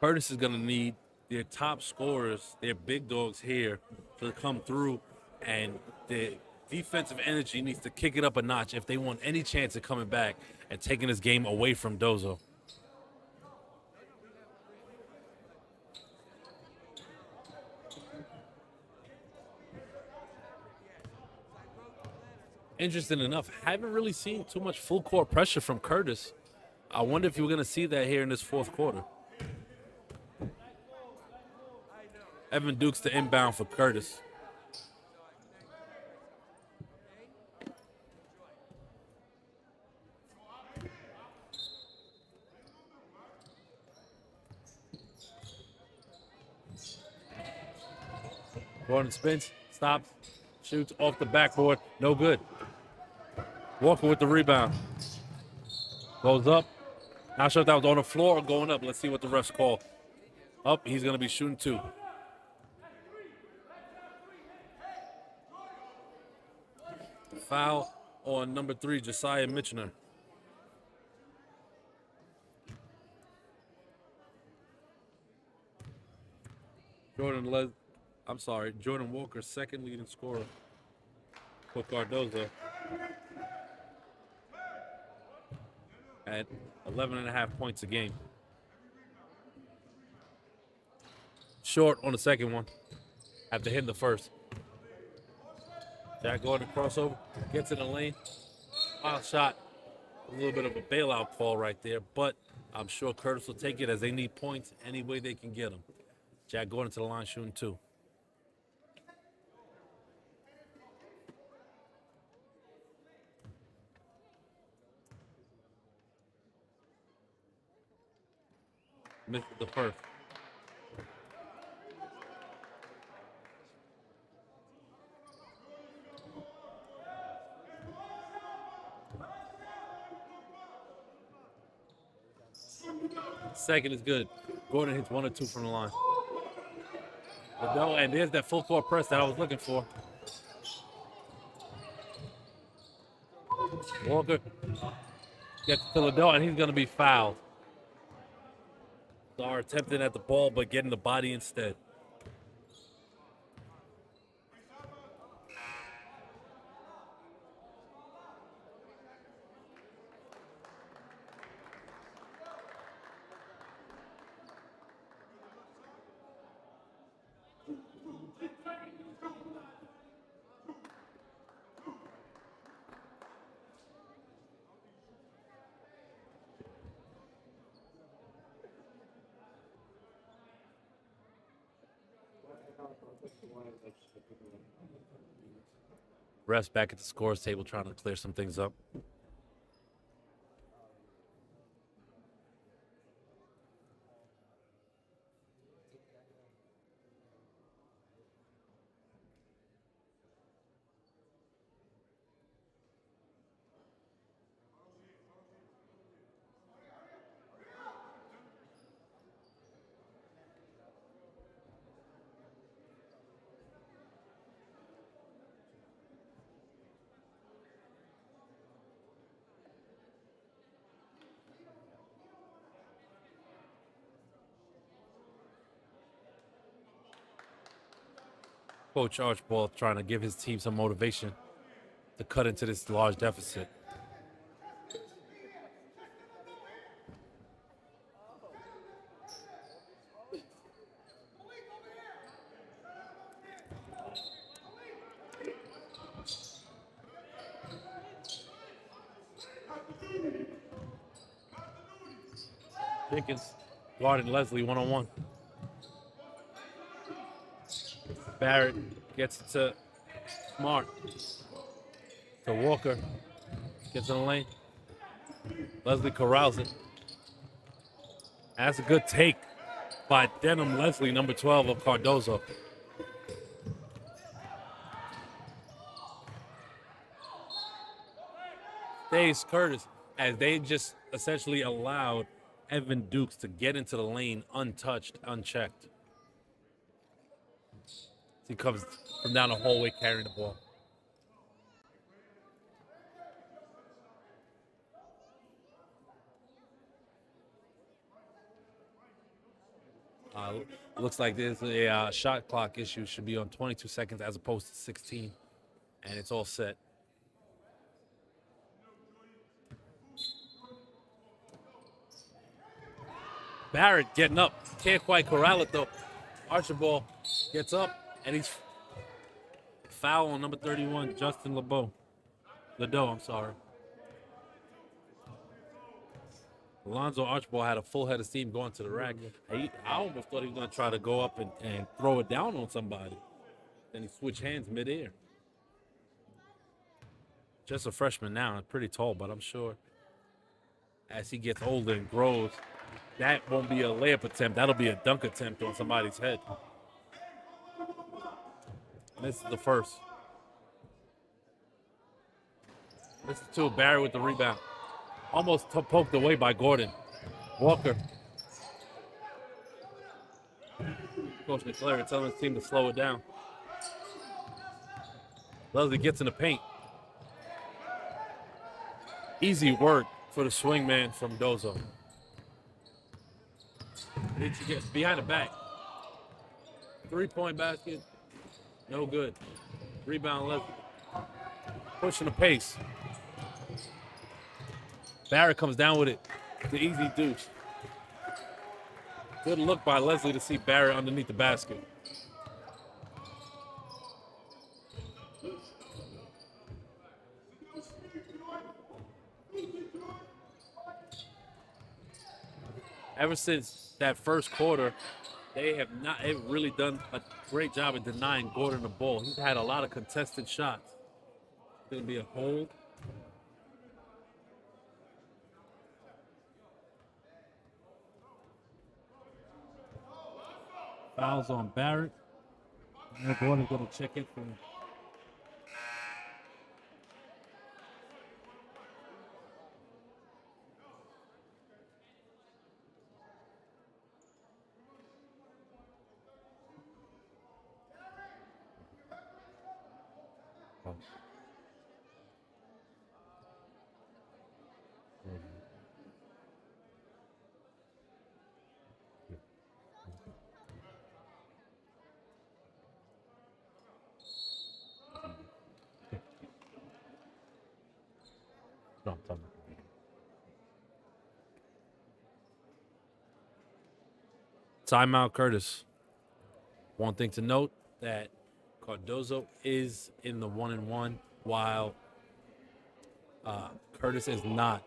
Curtis is going to need their top scorers, their big dogs here to come through, and the defensive energy needs to kick it up a notch if they want any chance of coming back and taking this game away from Dozo. Interesting enough, haven't really seen too much full court pressure from Curtis. I wonder if you're going to see that here in this fourth quarter. Evan Dukes to inbound for Curtis. Gordon spins, stops, shoots off the backboard, no good. Walker with the rebound. Goes up. Not sure if that was on the floor or going up. Let's see what the refs call. Up, he's going to be shooting two. Foul on number 3, Josiah Mitchner. Jordan Walker, second leading scorer for Cardozo at 11.5 points a game. Short on the second one after hitting the first. Jack Gordon crossover, gets in the lane. Wild shot. A little bit of a bailout call right there, but I'm sure Curtis will take it as they need points any way they can get them. Jack Gordon to the line shooting 2. Missed the first. Second is good. Gordon hits 1 or 2 from the line. But no, and there's that full court press that I was looking for. Walker gets to the door, and he's going to be fouled. Dar attempting at the ball, but getting the body instead. Refs back at the scores table trying to clear some things up. Coach Archibald trying to give his team some motivation to cut into this large deficit. Jenkins guarding Leslie one-on-one. Barrett gets it to Smart. To Walker. Gets in the lane. Leslie corrals it. That's a good take by Denham Leslie, number 12 of Cardozo. Stays Curtis as they just essentially allowed Evan Dukes to get into the lane untouched, unchecked. He comes from down the hallway carrying the ball. Looks like there's a shot clock issue. Should be on 22 seconds as opposed to 16. And it's all set. Barrett getting up. Can't quite corral it, though. Archibald gets up, and he's foul on number 31, Justin Ledoux, I'm sorry. Alonzo Archibald had a full head of steam going to the rack. I almost thought he was going to try to go up and throw it down on somebody. Then he switched hands midair. Just a freshman now, pretty tall, but I'm sure as he gets older and grows, that won't be a layup attempt. That'll be a dunk attempt on somebody's head. This is the first. This is 2. Barry with the rebound. Almost poked away by Gordon. Walker. Coach McClary telling his team to slow it down. Leslie gets in the paint. Easy work for the swingman from Dozo. He gets behind the back. 3-point basket. No good. Rebound Leslie. Pushing the pace. Barrett comes down with it. The easy deuce. Good look by Leslie to see Barrett underneath the basket. ever since that first quarter, they have not really done a great job of denying Gordon the ball. He's had a lot of contested shots. Going to be a hold. Fouls on Barrett. And Gordon's going to check it for him. No, I'm talking. Timeout, Curtis. One thing to note that Cardozo is in the 1-1 while Curtis is not.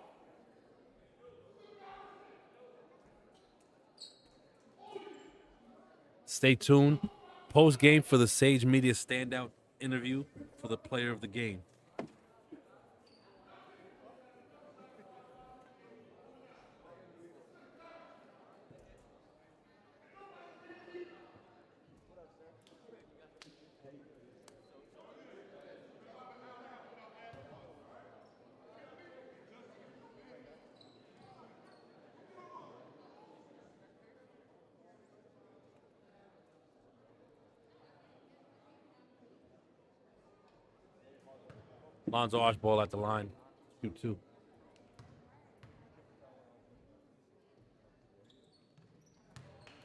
Stay tuned. Post game for the Sage Media standout interview for the player of the game. Lonzo Archibald at the line. 2-2.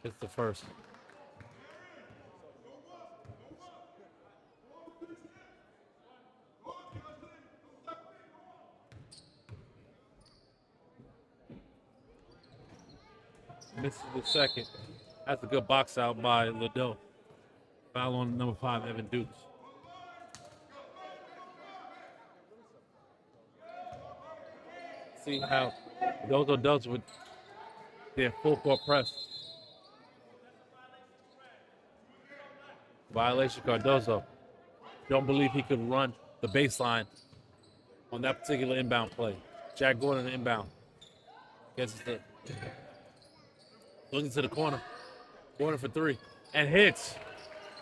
It's the first. Misses the second. That's a good box out by Liddell. Foul on number 5, Evan Dukes. See how Cardozo does with their full court press. Violation, Cardozo. Don't believe he could run the baseline on that particular inbound play. Jack Gordon inbound. Gets it. Looking to the corner. Gordon for 3. And hits.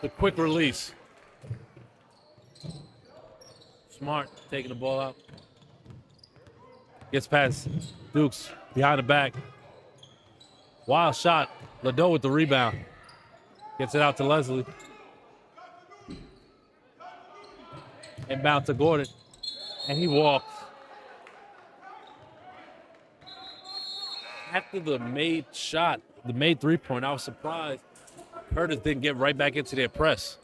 The quick release. Smart taking the ball out. Gets past Dukes behind the back. Wild shot. Liddell with the rebound. Gets it out to Leslie. Inbound to Gordon. And he walks. After the made shot, the made 3-point, I was surprised Curtis didn't get right back into their press.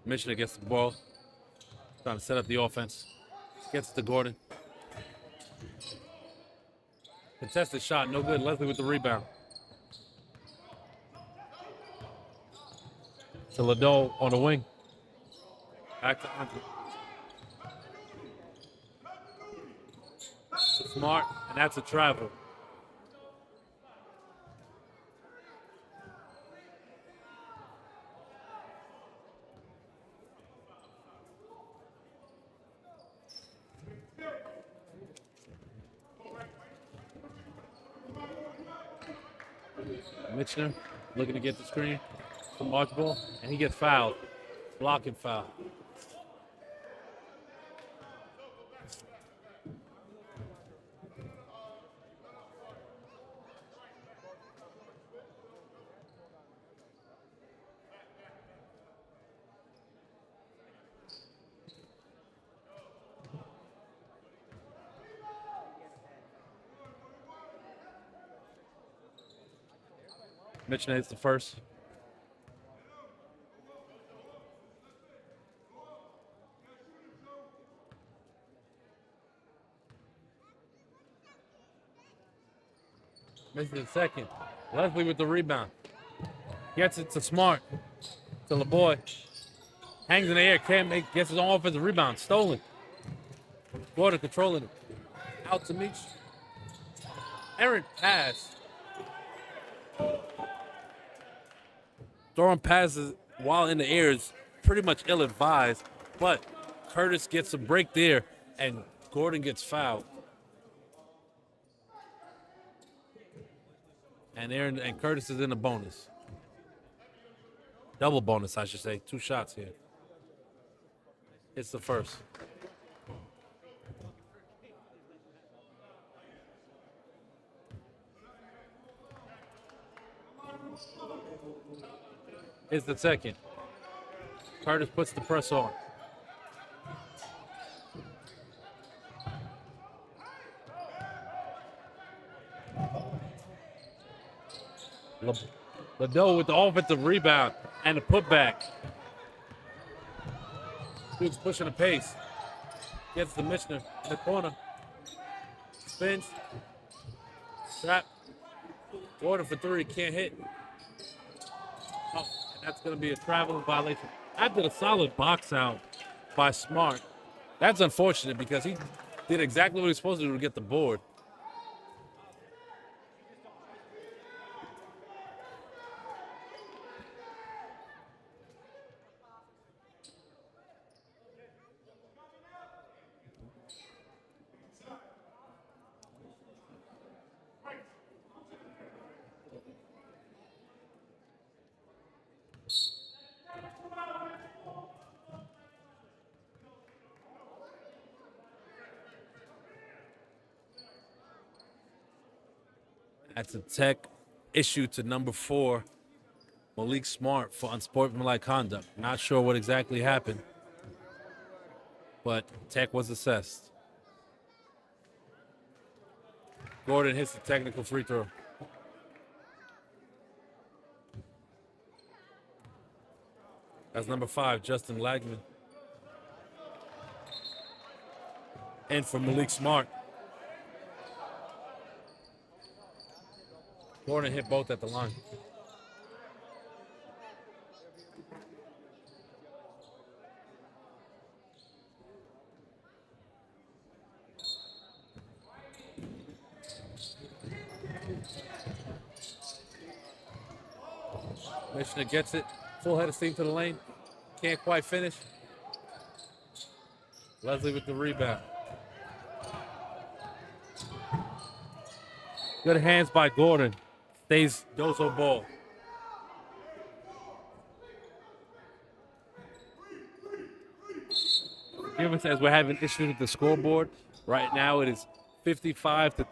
Missioner gets the ball. Trying to set up the offense. Gets it to Gordon. Contested shot, no good. Leslie with the rebound. To Liddell on the wing. Back to Andre. Smart, and that's a travel. Mitchner looking to get the screen from Archibald, and he gets fouled. Blocking foul. Mitchell hits the first. Misses the second. Leslie with the rebound. Gets it to Smart. To LeBoy. Hangs in the air. Can't make. Gets his own offensive rebound. Stolen. Gordon controlling it. Out to Meach. Errant pass. Throwing passes while in the air is pretty much ill-advised, but Curtis gets a break there, and Gordon gets fouled. And Curtis is in a bonus. Double bonus, I should say. 2 shots here. It's the first. It's the second. Curtis puts the press on. Liddell with the offensive rebound and the putback. Duke's pushing the pace. Gets the Michener in the corner. Spins. Trap. Gordon for 3. Can't hit. Oh, and that's going to be a traveling violation. After the solid box out by Smart. That's unfortunate because he did exactly what he was supposed to do to get the board. That's a tech issue to number 4, Malik Smart, for unsportsmanlike conduct. Not sure what exactly happened, but tech was assessed. Gordon hits the technical free throw. That's number 5, Justin Lagman. And for Malik Smart. Gordon hit both at the line. Michener gets it. Full head of steam to the lane. Can't quite finish. Leslie with the rebound. Good hands by Gordon. Stays Dozo ball. Given as we're having issues with the scoreboard, right now it is 55-35.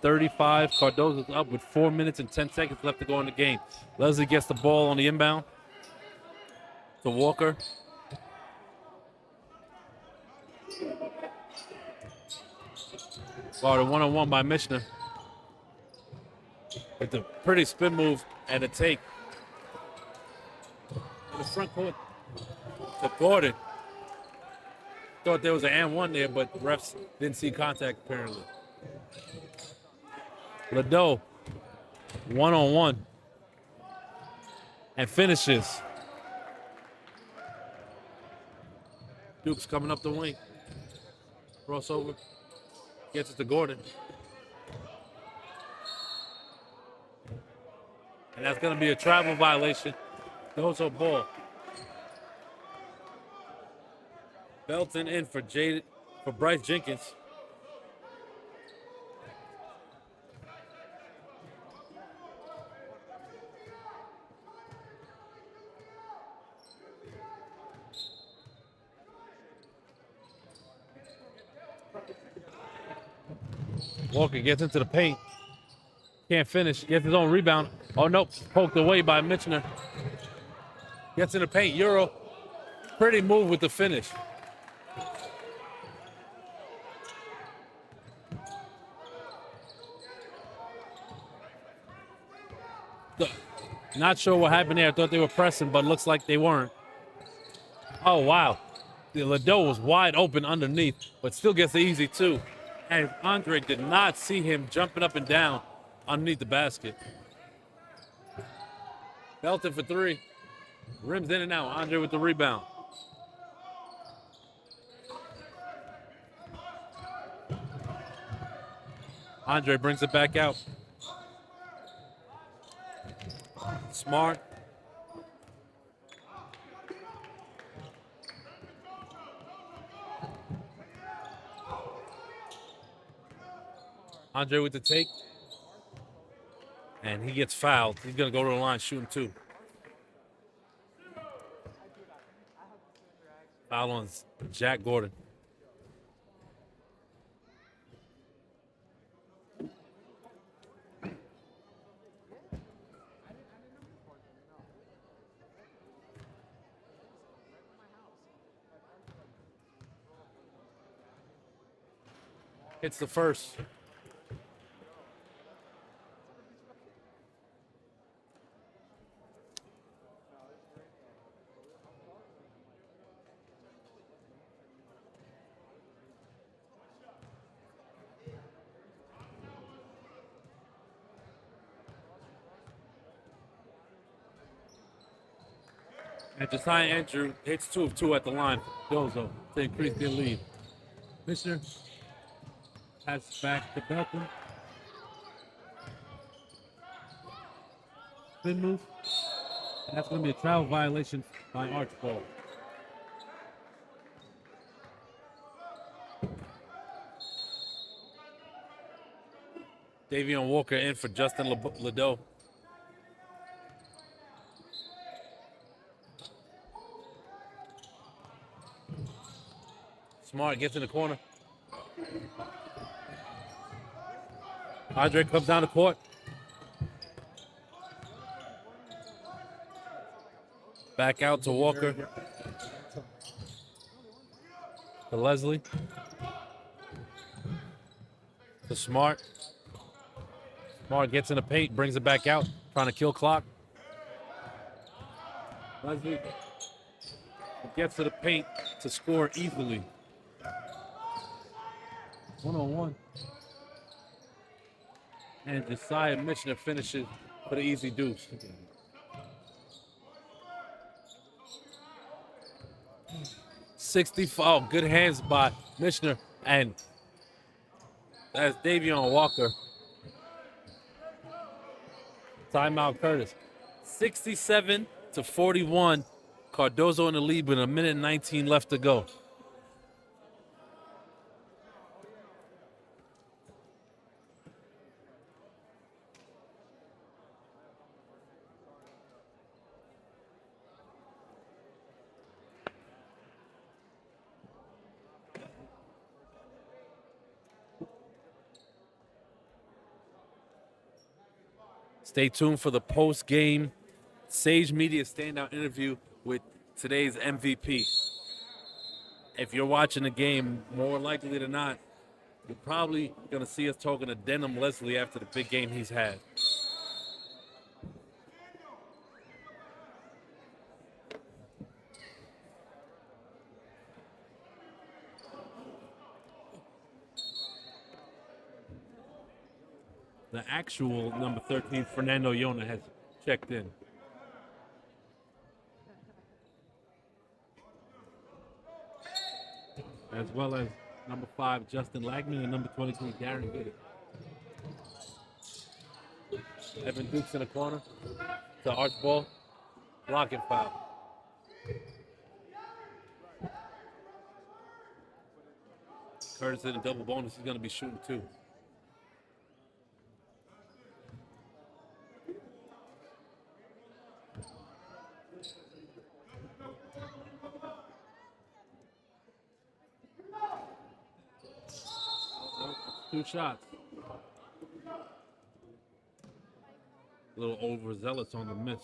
Cardozo's up with 4 minutes and 10 seconds left to go in the game. Leslie gets the ball on the inbound to Walker. Guarded one-on-one by Michener. With a pretty spin move and a take. In the front court to Gordon. Thought there was an and 1 there, but refs didn't see contact apparently. Liddell, one-on-one. And finishes. Duke's coming up the wing. Crossover. Gets it to Gordon. And that's going to be a travel violation. Dozo ball. Belton in for Bryce Jenkins. Walker gets into the paint. Can't finish. Gets his own rebound. Oh, nope. Poked away by Michener. Gets in the paint. Euro. Pretty move with the finish. Not sure what happened there. I thought they were pressing, but looks like they weren't. Oh, wow. The Liddell was wide open underneath, but still gets the easy two. And Andre did not see him jumping up and down underneath the basket. Belton for three. Rims in and out. Andre with the rebound. Andre brings it back out. Smart. Andre with the take. And he gets fouled. He's going to go to the line shooting two. Foul on Jack Gordon. It's the first. And Josiah Andrew hits 2 of 2 at the line for Cardozo to increase their lead. Missioner passes back to Belton. Spin move. And that's going to be a travel violation by Archibald. Davion Walker in for Justin Liddell. Smart gets in the corner. Andre comes down the court. Back out to Walker. To Leslie. To Smart. Smart gets in the paint, brings it back out, trying to kill clock. Leslie gets to the paint to score easily. 1-on-1. And Josiah Missioner finishes for the easy deuce. Oh, good hands by Missioner. And that's Davion Walker. Timeout Curtis. 67-41. Cardozo in the lead with 1:19 left to go. Stay tuned for the post-game Sage Media standout interview with today's MVP. If you're watching the game, more likely than not, you're probably going to see us talking to Denham Leslie after the big game he's had. The actual number 13, Fernando Yona, has checked in. As well as number 5, Justin Lagman, and number 23, Darren Goody. Evan Dukes in the corner to Archibald. Blocking foul. Curtis in a double bonus. He's going to be shooting too. Two shots. A little overzealous on the miss.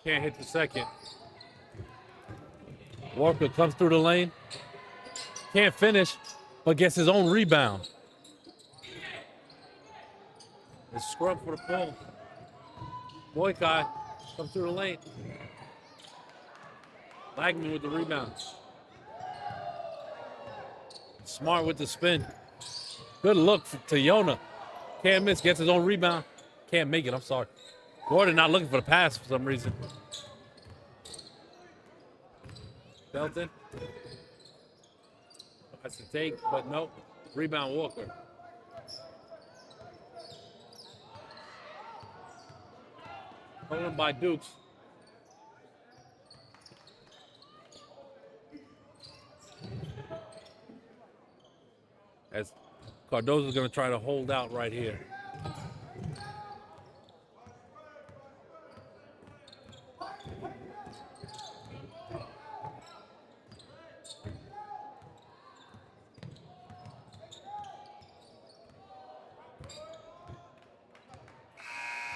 Can't hit the second. Walker comes through the lane. Can't finish. but gets his own rebound. It's scrub for the pull. Boykai comes through the lane. Lagman with the rebound. Smart with the spin. Good look to Yona. Can't miss, gets his own rebound. Can't make it, I'm sorry. Gordon not looking for the pass for some reason. Belton. That's the take, but nope. Rebound Walker. Stolen by Dukes. As Cardozo's going to try to hold out right here.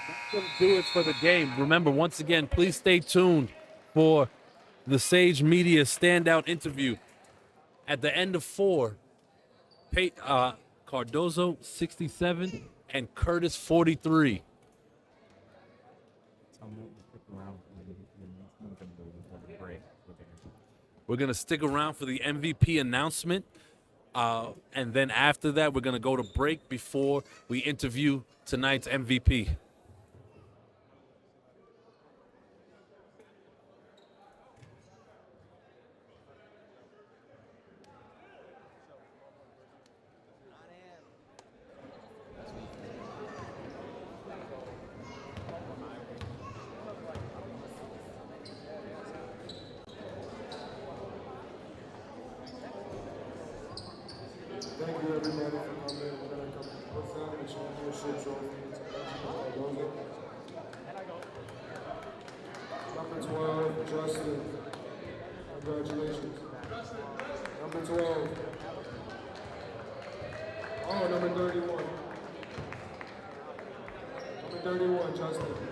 That's going to do it for the game. Remember, once again, please stay tuned for the Sage Media standout interview at the end of 4. Cardozo 67 and Curtis 43. We're going to stick around for the MVP announcement. And then after that, we're going to go to break before we interview tonight's MVP. Thank you everybody for coming. We're going to come put down the championship trophy to Cardozo. Number 12, Justin. Congratulations. Number 12. Oh, number 31. Number 31, Justin.